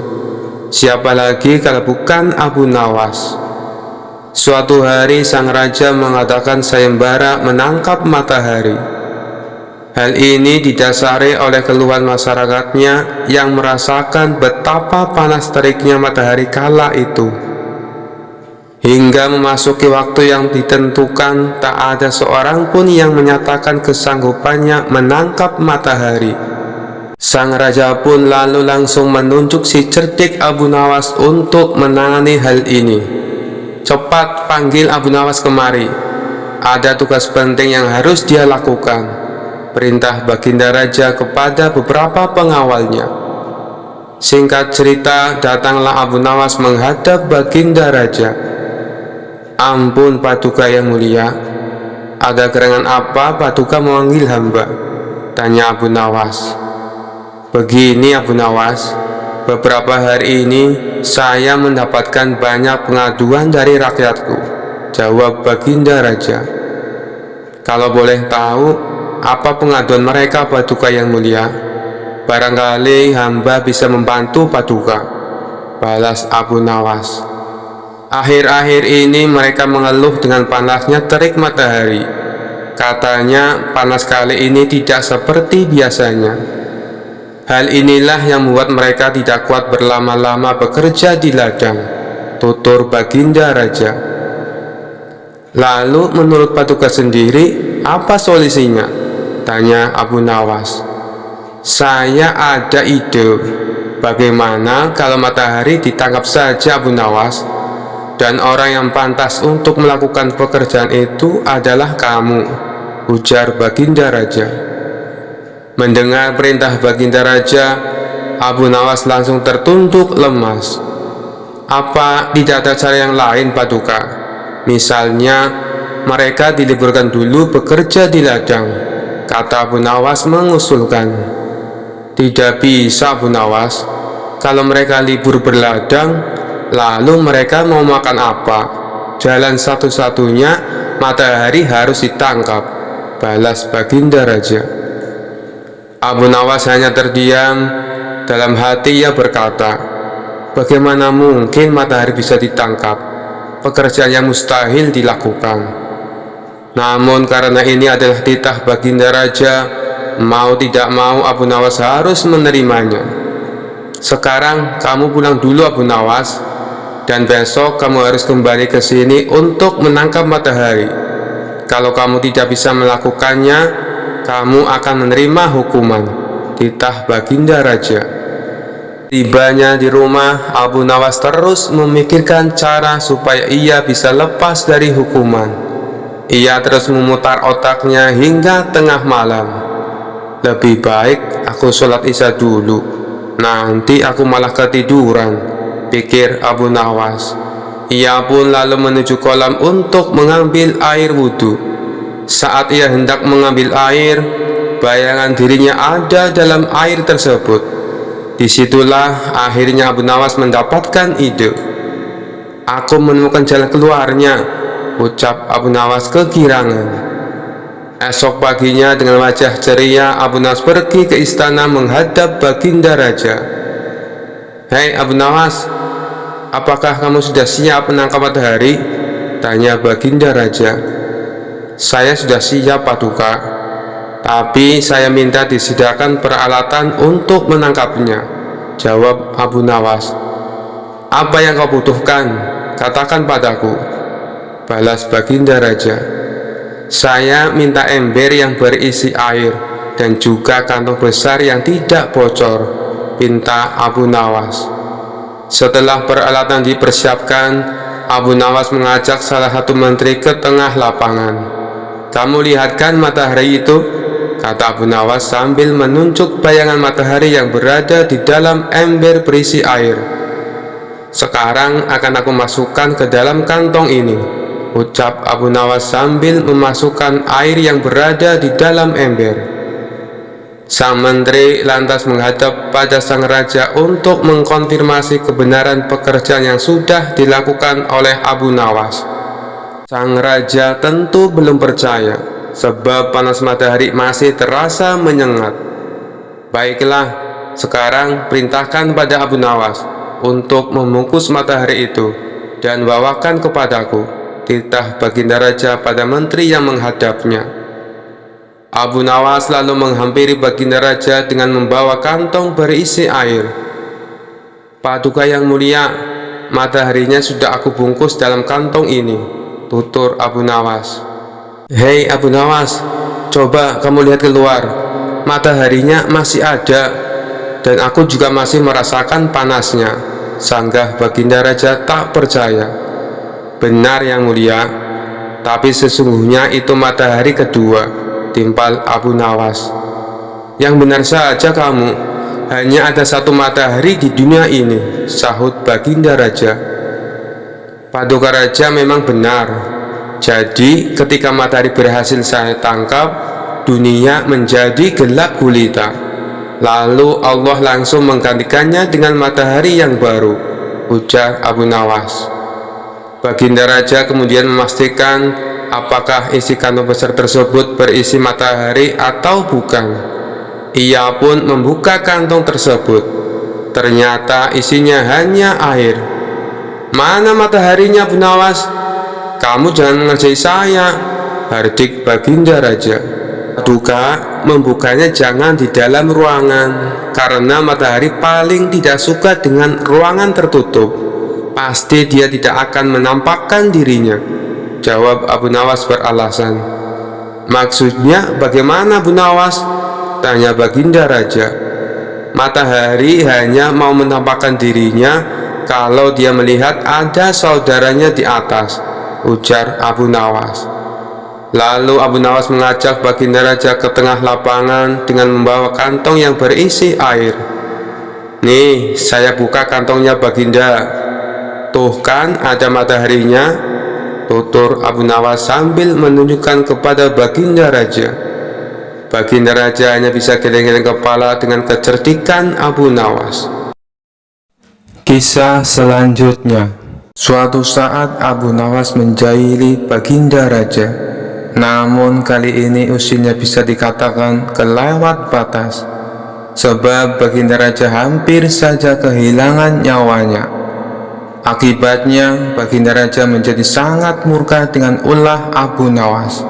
Speaker 1: Siapa lagi kalau bukan Abu Nawas? Suatu hari sang raja mengadakan sayembara menangkap matahari. Hal ini didasari oleh keluhan masyarakatnya yang merasakan betapa panas teriknya matahari kala itu. Hingga memasuki waktu yang ditentukan, tak ada seorang pun yang menyatakan kesanggupannya menangkap matahari. Sang raja pun lalu langsung menunjuk si cerdik Abu Nawas untuk menangani hal ini. Cepat panggil Abu Nawas kemari. Ada tugas penting yang harus dia lakukan. Perintah Baginda Raja kepada beberapa pengawalnya. Singkat cerita, datanglah Abu Nawas menghadap Baginda Raja. Ampun Paduka yang mulia, ada gerangan apa Paduka memanggil hamba? Tanya Abu Nawas. Begini Abu Nawas, beberapa hari ini saya mendapatkan banyak pengaduan dari rakyatku, jawab Baginda Raja. Kalau boleh tahu, apa pengaduan mereka Paduka yang mulia? Barangkali hamba bisa membantu Paduka, balas Abu Nawas. Akhir-akhir ini mereka mengeluh dengan panasnya terik matahari. Katanya panas kali ini tidak seperti biasanya. Hal inilah yang membuat mereka tidak kuat berlama-lama bekerja di ladang, tutur Baginda Raja. Lalu menurut Paduka sendiri, apa solusinya? Tanya Abu Nawas. Saya ada ide. Bagaimana kalau matahari ditangkap saja Abu Nawas? Dan orang yang pantas untuk melakukan pekerjaan itu adalah kamu, ujar Baginda Raja. Mendengar perintah Baginda Raja, Abu Nawas langsung tertunduk lemas. Apa tidak ada cara yang lain Paduka? Misalnya mereka diliburkan dulu bekerja di ladang, kata Abu Nawas mengusulkan. Tidak bisa Abu Nawas, kalau mereka libur berladang, lalu mereka mau makan apa? Jalan satu-satunya matahari harus ditangkap, balas Baginda Raja. Abu Nawas hanya terdiam. Dalam hati ia berkata, bagaimana mungkin matahari bisa ditangkap? Pekerjaan yang mustahil dilakukan. Namun karena ini adalah titah Baginda Raja, mau tidak mau Abu Nawas harus menerimanya. Sekarang kamu pulang dulu Abu Nawas, dan besok kamu harus kembali ke sini untuk menangkap matahari. Kalau kamu tidak bisa melakukannya, kamu akan menerima hukuman, titah Baginda Raja. Tibanya di rumah, Abu Nawas terus memikirkan cara supaya ia bisa lepas dari hukuman. Ia terus memutar otaknya hingga tengah malam. Lebih baik aku sholat isya dulu, nanti aku malah ketiduran, pikir Abu Nawas. Ia pun lalu menuju kolam untuk mengambil air wudhu. Saat ia hendak mengambil air, bayangan dirinya ada dalam air tersebut. Disitulah akhirnya Abu Nawas mendapatkan ide. Aku menemukan jalan keluarnya, ucap Abu Nawas kegirangan. Esok paginya dengan wajah ceria, Abu Nawas pergi ke istana menghadap Baginda Raja. Hei Abu Nawas, apakah kamu sudah siap menangkap matahari? Tanya Baginda Raja. Saya sudah siap Paduka, tapi saya minta disediakan peralatan untuk menangkapnya, jawab Abu Nawas. Apa yang kau butuhkan? Katakan padaku, balas Baginda Raja. Saya minta ember yang berisi air dan juga kantong besar yang tidak bocor, pinta Abu Nawas. Setelah peralatan dipersiapkan, Abu Nawas mengajak salah satu menteri ke tengah lapangan. Kamu lihatkan matahari itu? Kata Abu Nawas sambil menunjuk bayangan matahari yang berada di dalam ember berisi air. Sekarang akan aku masukkan ke dalam kantong ini, ucap Abu Nawas sambil memasukkan air yang berada di dalam ember. Sang menteri lantas menghadap pada sang raja untuk mengkonfirmasi kebenaran pekerjaan yang sudah dilakukan oleh Abu Nawas. Sang raja tentu belum percaya, sebab panas matahari masih terasa menyengat. Baiklah, sekarang perintahkan pada Abu Nawas untuk membungkus matahari itu dan bawakan kepadaku, titah Baginda Raja pada menteri yang menghadapnya. Abu Nawas lalu menghampiri Baginda Raja dengan membawa kantong berisi air. Paduka yang mulia, mataharinya sudah aku bungkus dalam kantong ini, tutur Abu Nawas. Hei Abu Nawas, coba kamu lihat keluar, mataharinya masih ada dan aku juga masih merasakan panasnya, sanggah Baginda Raja tak percaya. Benar yang mulia, tapi sesungguhnya itu matahari kedua, timpal Abu Nawas. Yang benar saja kamu, hanya ada satu matahari di dunia ini, sahut Baginda Raja. Paduka Raja memang benar. Jadi ketika matahari berhasil saya tangkap, dunia menjadi gelap gulita. Lalu Allah langsung menggantikannya dengan matahari yang baru, ujar Abu Nawas. Baginda Raja kemudian memastikan apakah isi kantong besar tersebut berisi matahari atau bukan. Ia pun membuka kantong tersebut. Ternyata isinya hanya air. Mana mataharinya Abu Nawas? Kamu jangan mengerjai saya, hardik Baginda Raja. Paduka, membukanya jangan di dalam ruangan, karena matahari paling tidak suka dengan ruangan tertutup. Pasti dia tidak akan menampakkan dirinya, jawab Abu Nawas beralasan. Maksudnya bagaimana Abu Nawas? Tanya Baginda Raja. Matahari hanya mau menampakkan dirinya kalau dia melihat ada saudaranya di atas, ujar Abu Nawas. Lalu Abu Nawas mengajak Baginda Raja ke tengah lapangan dengan membawa kantong yang berisi air. Nih, saya buka kantongnya Baginda. Tuh kan ada mataharinya, tutur Abu Nawas sambil menunjukkan kepada Baginda Raja. Baginda Raja hanya bisa geleng-geleng kepala dengan kecerdikan Abu Nawas. Kisah selanjutnya. Suatu saat Abu Nawas menjahili Baginda Raja. Namun kali ini usianya bisa dikatakan kelewat batas, sebab Baginda Raja hampir saja kehilangan nyawanya. Akibatnya Baginda Raja menjadi sangat murka dengan ulah Abu Nawas.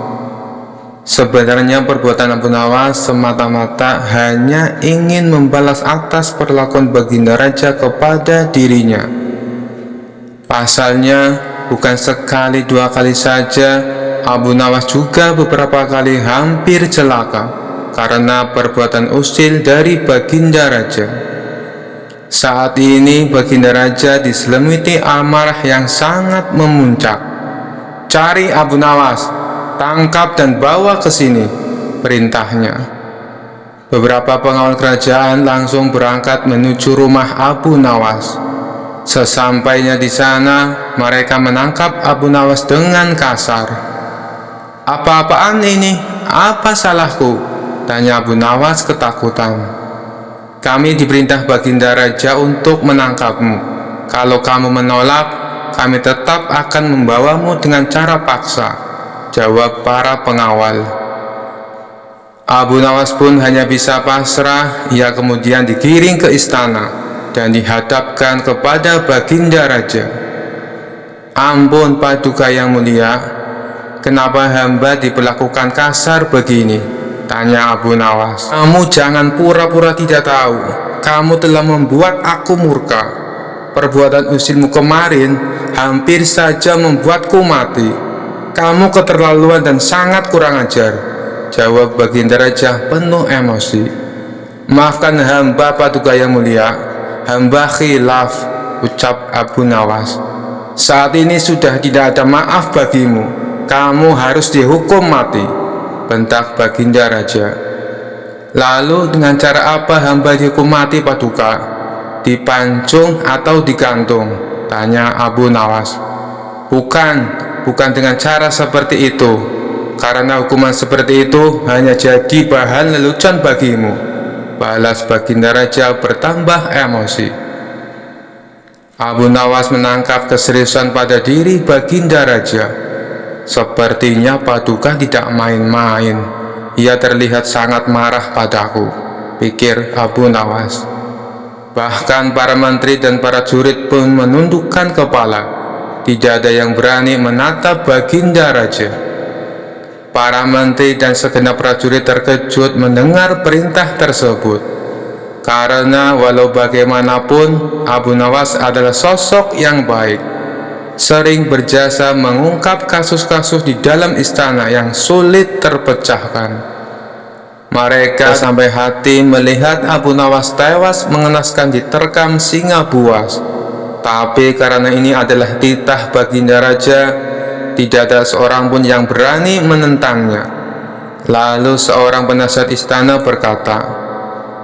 Speaker 1: Sebenarnya perbuatan Abu Nawas semata-mata hanya ingin membalas atas perlakuan Baginda Raja kepada dirinya. Pasalnya bukan sekali dua kali saja Abu Nawas juga beberapa kali hampir celaka karena perbuatan usil dari Baginda Raja. Saat ini Baginda Raja diselimuti amarah yang sangat memuncak. "Cari Abu Nawas, tangkap dan bawa ke sini," perintahnya. Beberapa pengawal kerajaan langsung berangkat menuju rumah Abu Nawas. Sesampainya di sana, mereka menangkap Abu Nawas dengan kasar. "Apa-apaan ini? Apa salahku?" tanya Abu Nawas ketakutan. "Kami diperintah Baginda Raja untuk menangkapmu. Kalau kamu menolak, kami tetap akan membawamu dengan cara paksa," jawab para pengawal. Abu Nawas pun hanya bisa pasrah. Ia kemudian digiring ke istana dan dihadapkan kepada Baginda Raja. "Ampun Paduka yang mulia, kenapa hamba diperlakukan kasar begini?" tanya Abu Nawas. "Kamu jangan pura-pura tidak tahu. Kamu telah membuat aku murka. Perbuatan usilmu kemarin hampir saja membuatku mati. Kamu keterlaluan dan sangat kurang ajar," jawab Baginda Raja penuh emosi. "Maafkan hamba Paduka yang mulia, hamba khilaf," ucap Abu Nawas. "Saat ini sudah tidak ada maaf bagimu. Kamu harus dihukum mati," bentak Baginda Raja. "Lalu dengan cara apa hamba dihukum mati Paduka? Dipancung atau digantung?" tanya Abu Nawas. Bukan dengan cara seperti itu. Karena hukuman seperti itu hanya jadi bahan lelucon bagimu," balas Baginda Raja bertambah emosi. Abu Nawas menangkap keseriusan pada diri Baginda Raja. "Sepertinya Paduka tidak main-main. Ia terlihat sangat marah padaku," pikir Abu Nawas. Bahkan para menteri dan para jurid pun menundukkan kepala. Tidak ada yang berani menatap Baginda Raja. Para menteri dan segenap prajurit terkejut mendengar perintah tersebut, karena walau bagaimanapun Abu Nawas adalah sosok yang baik, sering berjasa mengungkap kasus-kasus di dalam istana yang sulit terpecahkan. Mereka sampai hati melihat Abu Nawas tewas mengenaskan diterkam singa buas. Tapi karena ini adalah titah Baginda Raja, tidak ada seorang pun yang berani menentangnya. Lalu seorang penasihat istana berkata,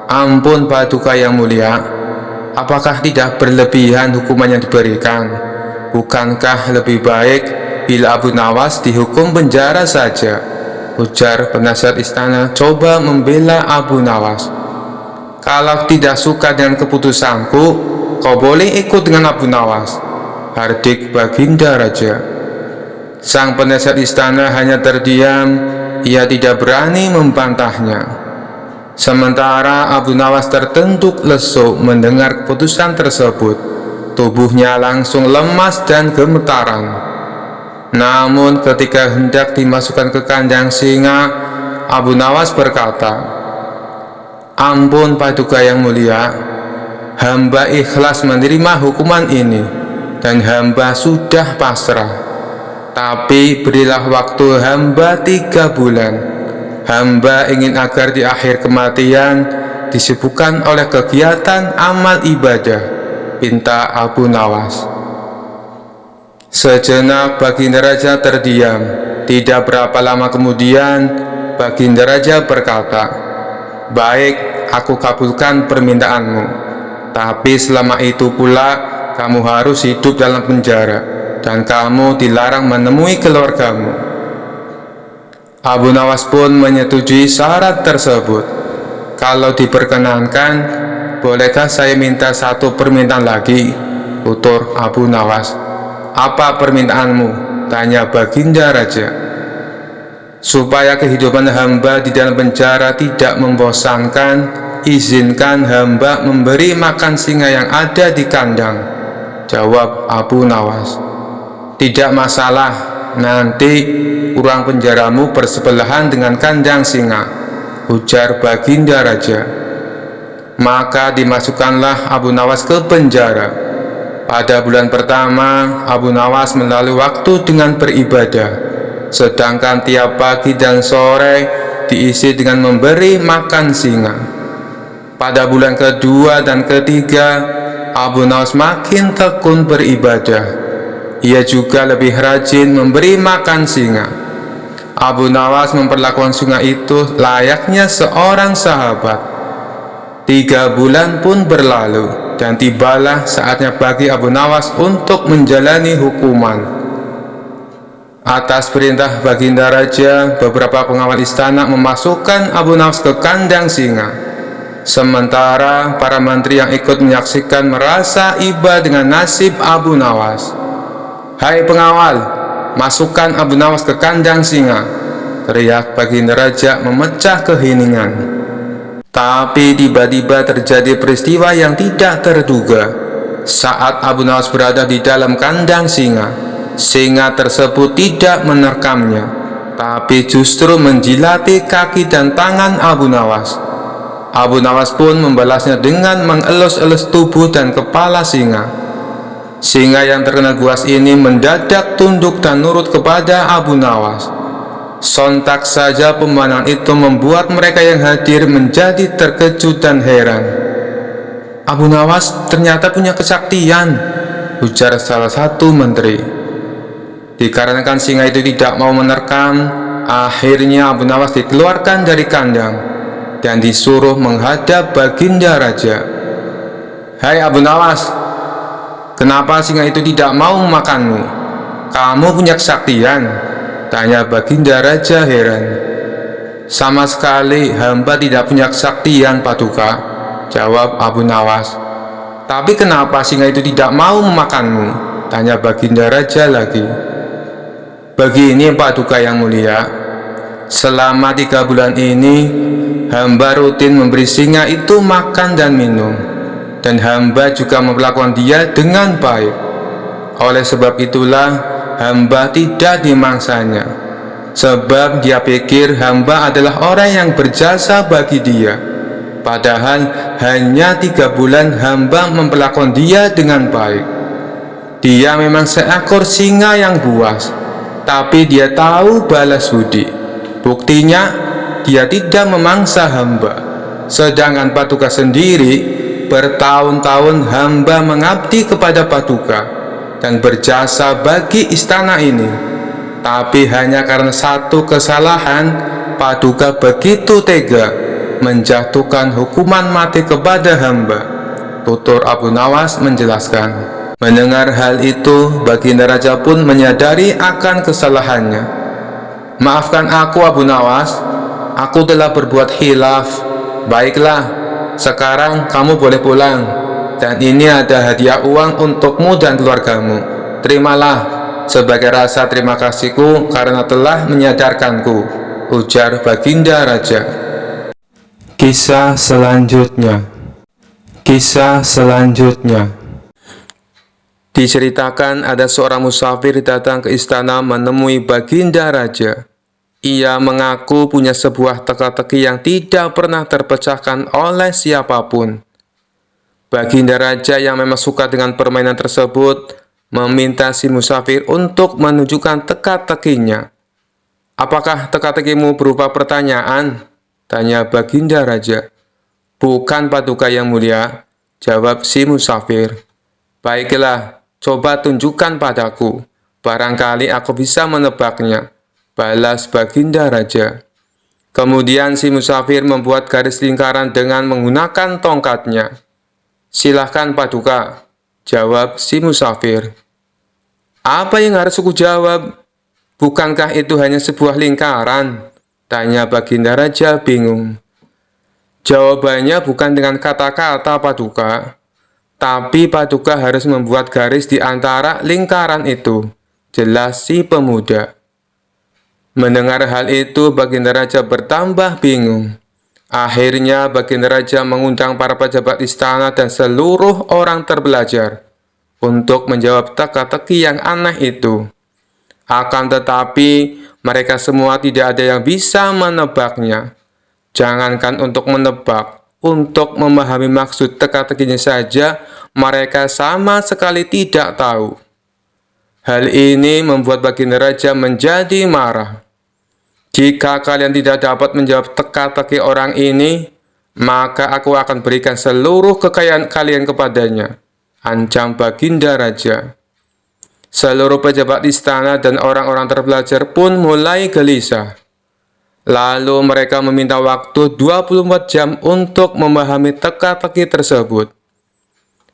Speaker 1: "Ampun Paduka yang mulia, apakah tidak berlebihan hukuman yang diberikan? Bukankah lebih baik bila Abu Nawas dihukum penjara saja?" ujar penasihat istana coba membela Abu Nawas. "Kalau tidak suka dengan keputusanku, kau boleh ikut dengan Abu Nawas," hardik Baginda Raja. Sang penasihat istana hanya terdiam. Ia tidak berani membantahnya. Sementara Abu Nawas tertunduk lesu mendengar keputusan tersebut. Tubuhnya langsung lemas dan gemetaran. Namun ketika hendak dimasukkan ke kandang singa, Abu Nawas berkata, "Ampun Paduka yang mulia, hamba ikhlas menerima hukuman ini dan hamba sudah pasrah. Tapi berilah waktu hamba 3 bulan. Hamba ingin agar di akhir kematian disibukkan oleh kegiatan amal ibadah," pinta Abu Nawas. Sejenak Baginda Raja terdiam. Tidak berapa lama kemudian Baginda Raja berkata, "Baik, aku kabulkan permintaanmu. Tapi selama itu pula kamu harus hidup dalam penjara dan kamu dilarang menemui keluargamu." Abu Nawas pun menyetujui syarat tersebut. "Kalau diperkenankan, bolehkah saya minta satu permintaan lagi?" tutur Abu Nawas. "Apa permintaanmu?" tanya Baginda Raja. "Supaya kehidupan hamba di dalam penjara tidak membosankan, izinkan hamba memberi makan singa yang ada di kandang," jawab Abu Nawas. "Tidak masalah, nanti ruang penjaramu bersebelahan dengan kandang singa," ujar Baginda Raja. Maka dimasukkanlah Abu Nawas ke penjara. Pada bulan pertama, Abu Nawas melalui waktu dengan beribadah. sedangkan tiap pagi dan sore diisi dengan memberi makan singa. Pada bulan kedua dan ketiga, Abu Nawas makin tekun beribadah. Ia juga lebih rajin memberi makan singa. Abu Nawas memperlakukan singa itu layaknya seorang sahabat. 3 bulan pun berlalu, dan tibalah saatnya bagi Abu Nawas untuk menjalani hukuman. Atas perintah Baginda Raja, beberapa pengawal istana memasukkan Abu Nawas ke kandang singa. Sementara para menteri yang ikut menyaksikan merasa iba dengan nasib Abu Nawas. "Hai pengawal, masukkan Abu Nawas ke kandang singa," teriak Baginda Raja memecah keheningan. Tapi tiba-tiba terjadi peristiwa yang tidak terduga. Saat Abu Nawas berada di dalam kandang singa, singa tersebut tidak menerkamnya, tapi justru menjilati kaki dan tangan Abu Nawas. Abu Nawas pun membalasnya dengan mengelus-elus tubuh dan kepala singa. Singa yang terkena buas ini mendadak tunduk dan nurut kepada Abu Nawas. Sontak saja pemandangan itu membuat mereka yang hadir menjadi terkejut dan heran. "Abu Nawas ternyata punya kesaktian," ujar salah satu menteri. Dikarenakan singa itu tidak mau menerkam, akhirnya Abu Nawas dikeluarkan dari kandang dan disuruh menghadap Baginda Raja. "Hai Abu Nawas, kenapa singa itu tidak mau memakanmu? Kamu punya kesaktian?" tanya Baginda Raja heran. "Sama sekali hamba tidak punya kesaktian, Paduka," jawab Abu Nawas. "Tapi kenapa singa itu tidak mau memakanmu?" tanya Baginda Raja lagi. "Begini Paduka yang mulia, selama 3 bulan ini hamba rutin memberi singa itu makan dan minum, dan hamba juga memperlakukan dia dengan baik. Oleh sebab itulah hamba tidak dimangsanya, sebab dia pikir hamba adalah orang yang berjasa bagi dia. Padahal hanya 3 bulan hamba memperlakukan dia dengan baik. Dia memang seekor singa yang buas, tapi dia tahu balas budi. Buktinya, dia tidak memangsa hamba. Sedangkan Paduka sendiri, bertahun-tahun hamba mengabdi kepada Paduka dan berjasa bagi istana ini. Tapi hanya karena satu kesalahan, Paduka begitu tega menjatuhkan hukuman mati kepada hamba," tutur Abu Nawas menjelaskan. Mendengar hal itu, Baginda Raja pun menyadari akan kesalahannya. "Maafkan aku Abu Nawas, aku telah berbuat khilaf. Baiklah, sekarang kamu boleh pulang, dan ini ada hadiah uang untukmu dan keluargamu. Terimalah sebagai rasa terima kasihku karena telah menyadarkanku," ujar Baginda Raja. Kisah selanjutnya. Diceritakan ada seorang musafir datang ke istana menemui Baginda Raja. Ia mengaku punya sebuah teka-teki yang tidak pernah terpecahkan oleh siapapun. Baginda Raja yang memang suka dengan permainan tersebut meminta si musafir untuk menunjukkan teka-tekinya. "Apakah teka-tekimu berupa pertanyaan?" tanya Baginda Raja. "Bukan Paduka yang mulia," jawab si musafir. "Baiklah, coba tunjukkan padaku, barangkali aku bisa menebaknya," balas Baginda Raja. Kemudian si musafir membuat garis lingkaran dengan menggunakan tongkatnya. "Silahkan Paduka," jawab si musafir. "Apa yang harus aku jawab? Bukankah itu hanya sebuah lingkaran?" tanya Baginda Raja bingung. "Jawabannya bukan dengan kata-kata Paduka, tapi Paduka harus membuat garis di antara lingkaran itu," jelas si pemuda. Mendengar hal itu, Baginda Raja bertambah bingung. Akhirnya Baginda Raja mengundang para pejabat istana dan seluruh orang terbelajar untuk menjawab teka-teki yang aneh itu. Akan tetapi, mereka semua tidak ada yang bisa menebaknya. Jangankan untuk menebak, untuk memahami maksud teka-tekinya saja, mereka sama sekali tidak tahu. Hal ini membuat baginda raja menjadi marah. Jika kalian tidak dapat menjawab teka-teki orang ini, maka aku akan berikan seluruh kekayaan kalian kepadanya, ancam baginda raja. Seluruh pejabat istana dan orang-orang terpelajar pun mulai gelisah. Lalu mereka meminta waktu 24 jam untuk memahami teka-teki tersebut.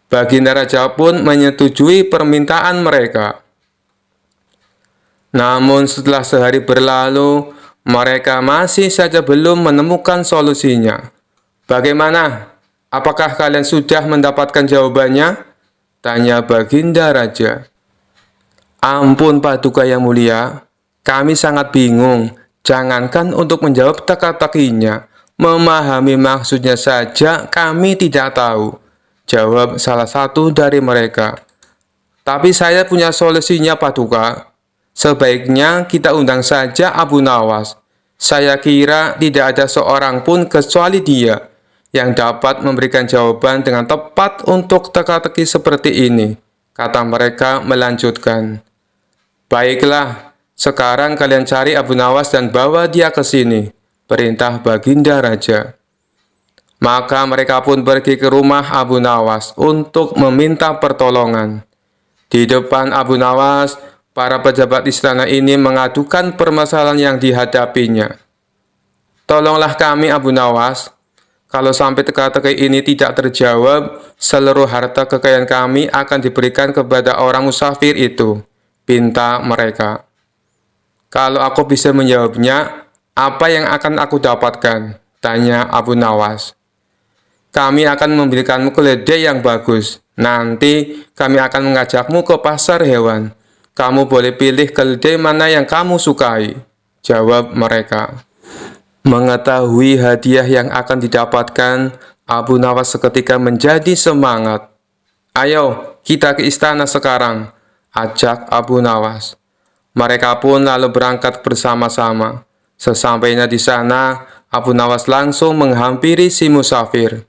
Speaker 1: Baginda raja pun menyetujui permintaan mereka. Namun setelah sehari berlalu, mereka masih saja belum menemukan solusinya. Bagaimana? Apakah kalian sudah mendapatkan jawabannya? Tanya baginda raja. Ampun Paduka yang mulia, kami sangat bingung. Jangankan untuk menjawab teka-tekinya, memahami maksudnya saja kami tidak tahu. Jawab salah satu dari mereka. Tapi saya punya solusinya Paduka. Sebaiknya kita undang saja Abu Nawas. Saya kira tidak ada seorang pun kecuali dia yang dapat memberikan jawaban dengan tepat untuk teka-teki seperti ini, kata mereka melanjutkan. Baiklah, sekarang kalian cari Abu Nawas dan bawa dia ke sini, perintah baginda raja. Maka mereka pun pergi ke rumah Abu Nawas untuk meminta pertolongan. Di depan Abu Nawas, para pejabat istana ini mengadukan permasalahan yang dihadapinya. Tolonglah kami Abu Nawas, kalau sampai teka-teki ini tidak terjawab, seluruh harta kekayaan kami akan diberikan kepada orang musafir itu, pinta mereka. Kalau aku bisa menjawabnya, apa yang akan aku dapatkan? Tanya Abu Nawas. Kami akan memberikanmu keledai yang bagus. Nanti kami akan mengajakmu ke pasar hewan. Kamu boleh pilih keledai mana yang kamu sukai. Jawab mereka. Mengetahui hadiah yang akan didapatkan, Abu Nawas seketika menjadi semangat. Ayo, kita ke istana sekarang, ajak Abu Nawas. Mereka pun lalu berangkat bersama-sama. Sesampainya di sana, Abu Nawas langsung menghampiri si musafir.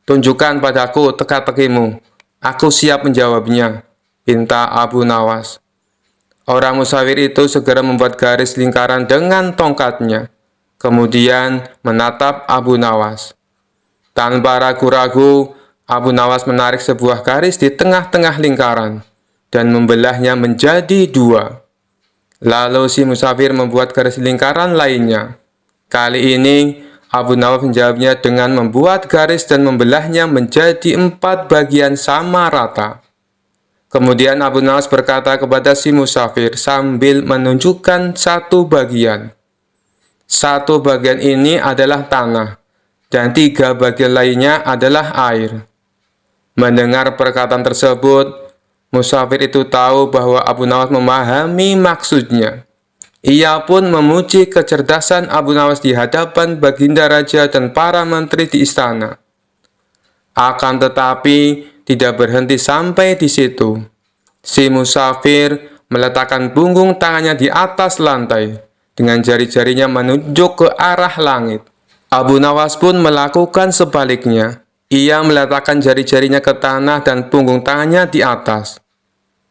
Speaker 1: Tunjukkan padaku teka-tekimu. Aku siap menjawabnya, pinta Abu Nawas. Orang musafir itu segera membuat garis lingkaran dengan tongkatnya. Kemudian menatap Abu Nawas. Tanpa ragu-ragu, Abu Nawas menarik sebuah garis di tengah-tengah lingkaran dan membelahnya menjadi dua. Lalu si musafir membuat garis lingkaran lainnya. Kali ini, Abu Nawas menjawabnya dengan membuat garis dan membelahnya menjadi 4 bagian sama rata. Kemudian Abu Nawas berkata kepada si musafir sambil menunjukkan satu bagian. Satu bagian ini adalah tanah, dan 3 bagian lainnya adalah air. Mendengar perkataan tersebut, musafir itu tahu bahwa Abu Nawas memahami maksudnya. Ia pun memuji kecerdasan Abu Nawas di hadapan baginda raja dan para menteri di istana. Akan tetapi, tidak berhenti sampai di situ. Si musafir meletakkan punggung tangannya di atas lantai, dengan jari-jarinya menunjuk ke arah langit. Abu Nawas pun melakukan sebaliknya. Ia meletakkan jari-jarinya ke tanah dan punggung tangannya di atas.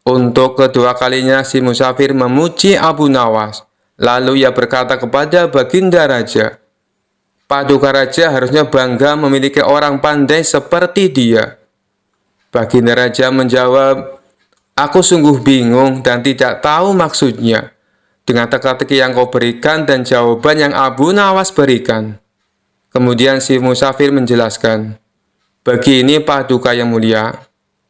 Speaker 1: Untuk kedua kalinya si musafir memuji Abu Nawas. Lalu ia berkata kepada baginda raja, Paduka raja harusnya bangga memiliki orang pandai seperti dia. Baginda raja menjawab, aku sungguh bingung dan tidak tahu maksudnya dengan teka-teki yang kau berikan dan jawaban yang Abu Nawas berikan. Kemudian si musafir menjelaskan, begini Paduka yang mulia,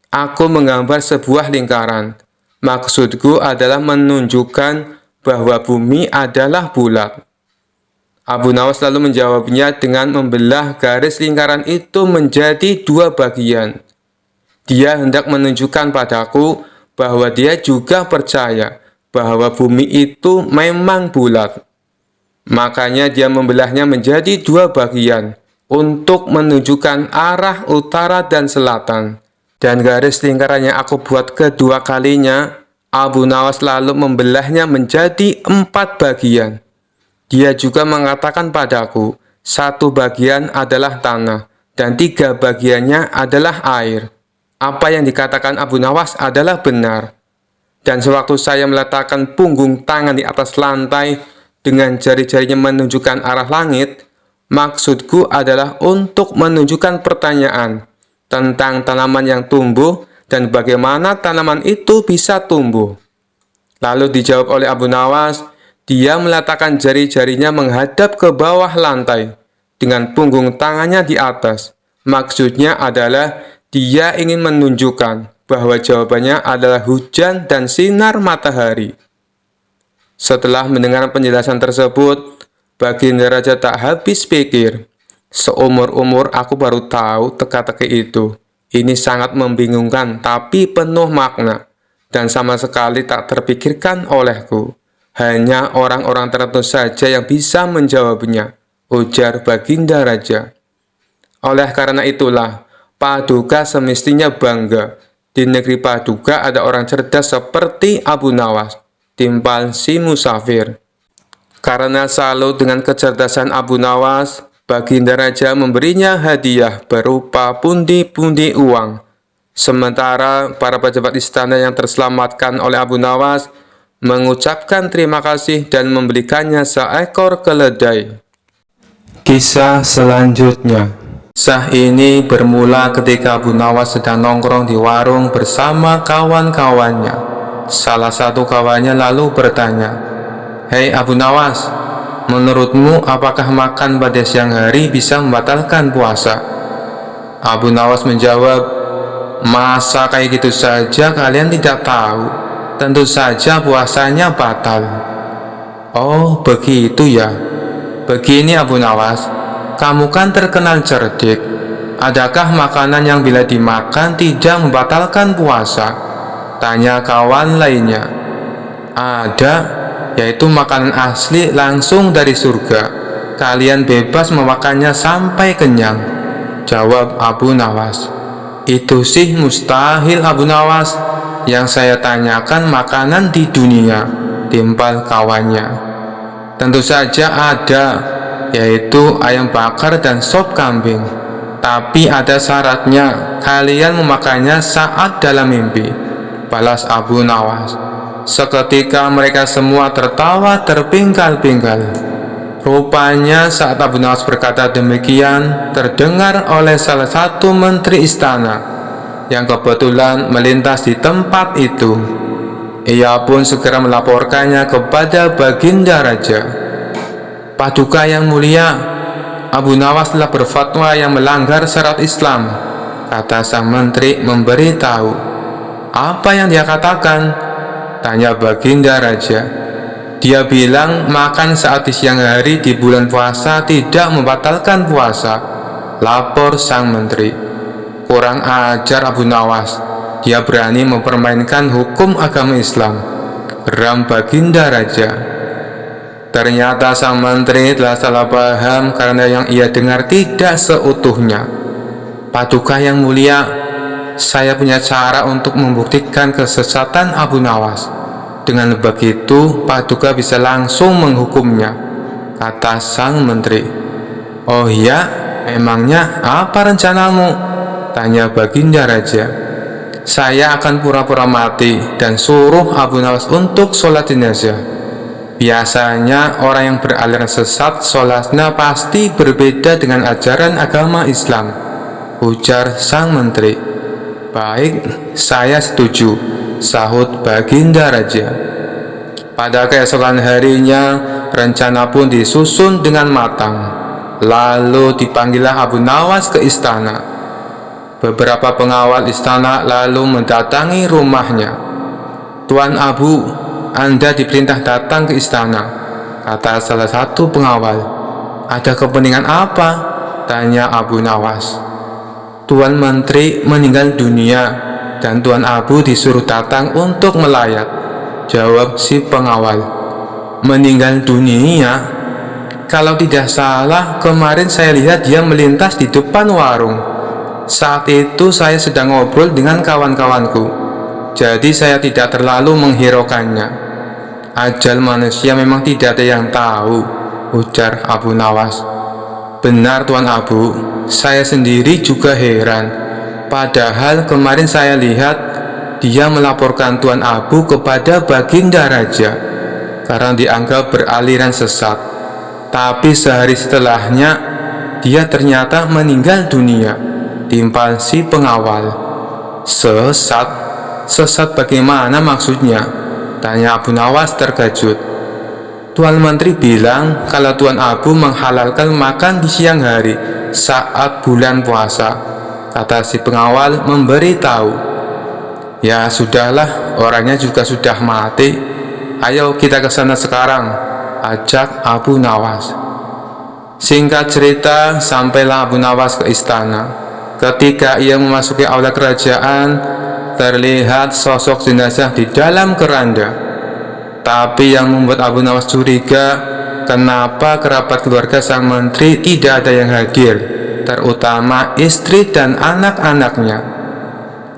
Speaker 1: aku menggambar sebuah lingkaran. Maksudku adalah menunjukkan bahwa bumi adalah bulat. Abu Nawas lalu menjawabnya dengan membelah garis lingkaran itu menjadi 2 bagian. Dia hendak menunjukkan padaku bahwa dia juga percaya bahwa bumi itu memang bulat. Makanya dia membelahnya menjadi 2 bagian untuk menunjukkan arah utara dan selatan. Dan garis lingkaran yang aku buat kedua kalinya, Abu Nawas lalu membelahnya menjadi 4 bagian. Dia juga mengatakan padaku, 1 bagian adalah tanah, dan 3 bagiannya adalah air. Apa yang dikatakan Abu Nawas adalah benar. Dan sewaktu saya meletakkan punggung tangan di atas lantai dengan jari-jarinya menunjukkan arah langit, maksudku adalah untuk menunjukkan pertanyaan tentang tanaman yang tumbuh dan bagaimana tanaman itu bisa tumbuh. Lalu dijawab oleh Abu Nawas, dia meletakkan jari-jarinya menghadap ke bawah lantai dengan punggung tangannya di atas. Maksudnya adalah dia ingin menunjukkan bahwa jawabannya adalah hujan dan sinar matahari. Setelah mendengar penjelasan tersebut, Baginda Raja tak habis pikir. Seumur-umur aku baru tahu teka-teki itu. Ini sangat membingungkan tapi penuh makna dan sama sekali tak terpikirkan olehku. Hanya orang-orang tertentu saja yang bisa menjawabnya, ujar Baginda Raja. Oleh karena itulah, Paduka semestinya bangga. Di negeri Paduka ada orang cerdas seperti Abu Nawas, timpal si musafir. Karena salut dengan kecerdasan Abu Nawas, Baginda Raja memberinya hadiah berupa pundi-pundi uang. Sementara para pejabat istana yang terselamatkan oleh Abu Nawas mengucapkan terima kasih dan membelikannya seekor keledai. Kisah selanjutnya. Kisah ini bermula ketika Abu Nawas sedang nongkrong di warung bersama kawan-kawannya. Salah satu kawannya lalu bertanya, "Hei Abu Nawas, menurutmu apakah makan pada siang hari bisa membatalkan puasa?" Abu Nawas menjawab, "Masa kayak gitu saja kalian tidak tahu? Tentu saja puasanya batal." "Oh begitu ya. Begini Abu Nawas, kamu kan terkenal cerdik. Adakah makanan yang bila dimakan tidak membatalkan puasa?" tanya kawan lainnya. "Ada, yaitu makanan asli langsung dari surga. Kalian bebas memakannya sampai kenyang," jawab Abu Nawas. "Itu sih mustahil Abu Nawas. Yang saya tanyakan makanan di dunia," timpal kawannya. "Tentu saja ada, yaitu ayam bakar dan sop kambing. Tapi ada syaratnya, kalian memakannya saat dalam mimpi," balas Abu Nawas. Seketika mereka semua tertawa terpingkal-pingkal. Rupanya saat Abu Nawas berkata demikian, terdengar oleh salah satu menteri istana yang kebetulan melintas di tempat itu. Ia pun segera melaporkannya kepada Baginda Raja. "Paduka yang mulia, Abu Nawas telah berfatwa yang melanggar syarat Islam," kata sang menteri memberitahu. "Apa yang dia katakan?" tanya Baginda Raja. "Dia bilang makan saat di siang hari di bulan puasa tidak membatalkan puasa," lapor sang menteri. "Kurang ajar Abu Nawas, dia berani mempermainkan hukum agama Islam," geram Baginda Raja. Ternyata sang menteri telah salah paham karena yang ia dengar tidak seutuhnya. "Paduka yang mulia, saya punya cara untuk membuktikan kesesatan Abu Nawas. Dengan begitu, Paduka bisa langsung menghukumnya," kata sang menteri. "Oh ya, memangnya apa rencanamu?" tanya Baginda Raja. "Saya akan pura-pura mati dan suruh Abu Nawas untuk sholat jenazah. Biasanya orang yang beraliran sesat sholatnya pasti berbeda dengan ajaran agama Islam," ujar sang menteri. "Baik, saya setuju," sahut Baginda Raja. Pada keesokan harinya, rencana pun disusun dengan matang. Lalu dipanggillah Abu Nawas ke istana. Beberapa pengawal istana lalu mendatangi rumahnya. "Tuan Abu, Anda diperintah datang ke istana," kata salah satu pengawal. "Ada kepentingan apa?" tanya Abu Nawas. "Tuan Menteri meninggal dunia dan Tuan Abu disuruh datang untuk melayat," jawab si pengawal. "Meninggal dunia? Kalau tidak salah, kemarin saya lihat dia melintas di depan warung. Saat itu saya sedang ngobrol dengan kawan-kawanku, jadi saya tidak terlalu menghiraukannya. Ajal manusia memang tidak ada yang tahu," ujar Abu Nawas. "Benar Tuan Abu, saya sendiri juga heran. Padahal kemarin saya lihat dia melaporkan Tuan Abu kepada Baginda Raja karena dianggap beraliran sesat. Tapi sehari setelahnya, dia ternyata meninggal dunia, timpal si pengawal. Sesat? Sesat bagaimana maksudnya? Tanya Abu Nawas terkejut. Tuan Menteri bilang kalau Tuan Abu menghalalkan makan di siang hari saat bulan puasa, kata si pengawal memberitahu. Ya sudahlah, orangnya juga sudah mati. Ayo kita ke sana sekarang, ajak Abu Nawas. Singkat cerita, sampailah Abu Nawas ke istana. Ketika ia memasuki aula kerajaan, terlihat sosok jenazah di dalam keranda. Tapi yang membuat Abu Nawas curiga, kenapa kerabat keluarga sang menteri tidak ada yang hadir, terutama istri dan anak-anaknya.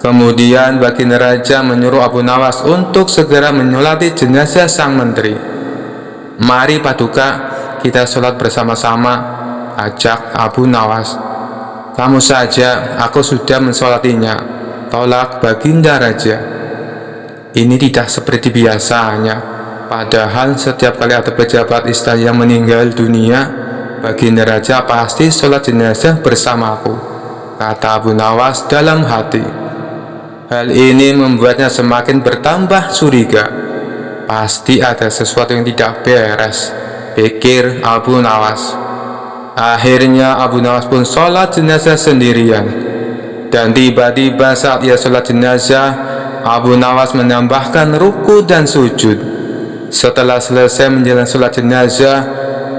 Speaker 1: Kemudian Baginda Raja menyuruh Abu Nawas untuk segera menyolati jenazah sang menteri. Mari Paduka, kita sholat bersama-sama, ajak Abu Nawas. Kamu saja, aku sudah mensolatinya, tolak Baginda Raja. Ini tidak seperti biasanya, padahal setiap kali ada pejabat istana yang meninggal dunia, Baginda Raja pasti sholat jenazah bersamaku, kata Abu Nawas dalam hati. Hal ini membuatnya semakin bertambah curiga. Pasti ada sesuatu yang tidak beres, pikir Abu Nawas. Akhirnya Abu Nawas pun sholat jenazah sendirian. Dan tiba-tiba saat ia sholat jenazah, Abu Nawas menambahkan ruku dan sujud. Setelah selesai menjalani sholat jenazah,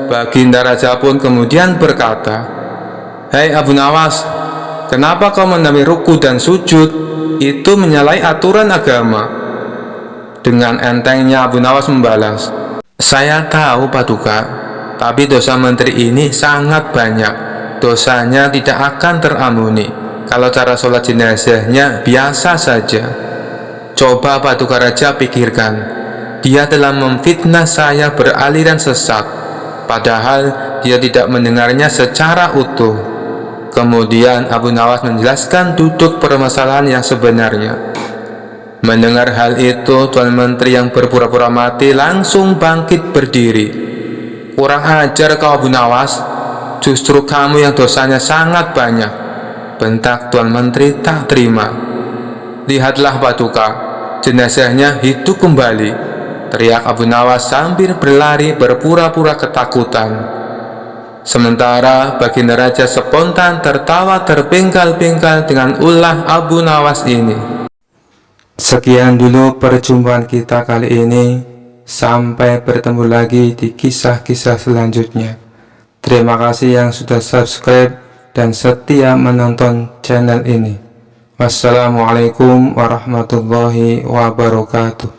Speaker 1: Baginda Raja pun kemudian berkata, "Hei Abu Nawas, kenapa kau menambah ruku dan sujud? Itu menyalahi aturan agama." Dengan entengnya Abu Nawas membalas, "Saya tahu Paduka, tapi dosa menteri ini sangat banyak. Dosanya tidak akan terampuni kalau cara sholat jenazahnya biasa saja. Coba Paduka Raja pikirkan, dia telah memfitnah saya beraliran sesat, padahal dia tidak mendengarnya secara utuh." Kemudian Abu Nawas menjelaskan duduk permasalahan yang sebenarnya. Mendengar hal itu, Tuan Menteri yang berpura-pura mati langsung bangkit berdiri. "Kurang ajar kau Abu Nawas, justru kamu yang dosanya sangat banyak," bentak Tuan Menteri tak terima. "Lihatlah Paduka, jenazahnya hidup kembali," teriak Abu Nawas sambil berlari berpura-pura ketakutan. Sementara Baginda Raja spontan tertawa terpingkal-pingkal dengan ulah Abu Nawas ini. Sekian dulu perjumpaan kita kali ini. Sampai bertemu lagi di kisah-kisah selanjutnya. Terima kasih yang sudah subscribe dan setia menonton channel ini. Wassalamualaikum warahmatullahi wabarakatuh.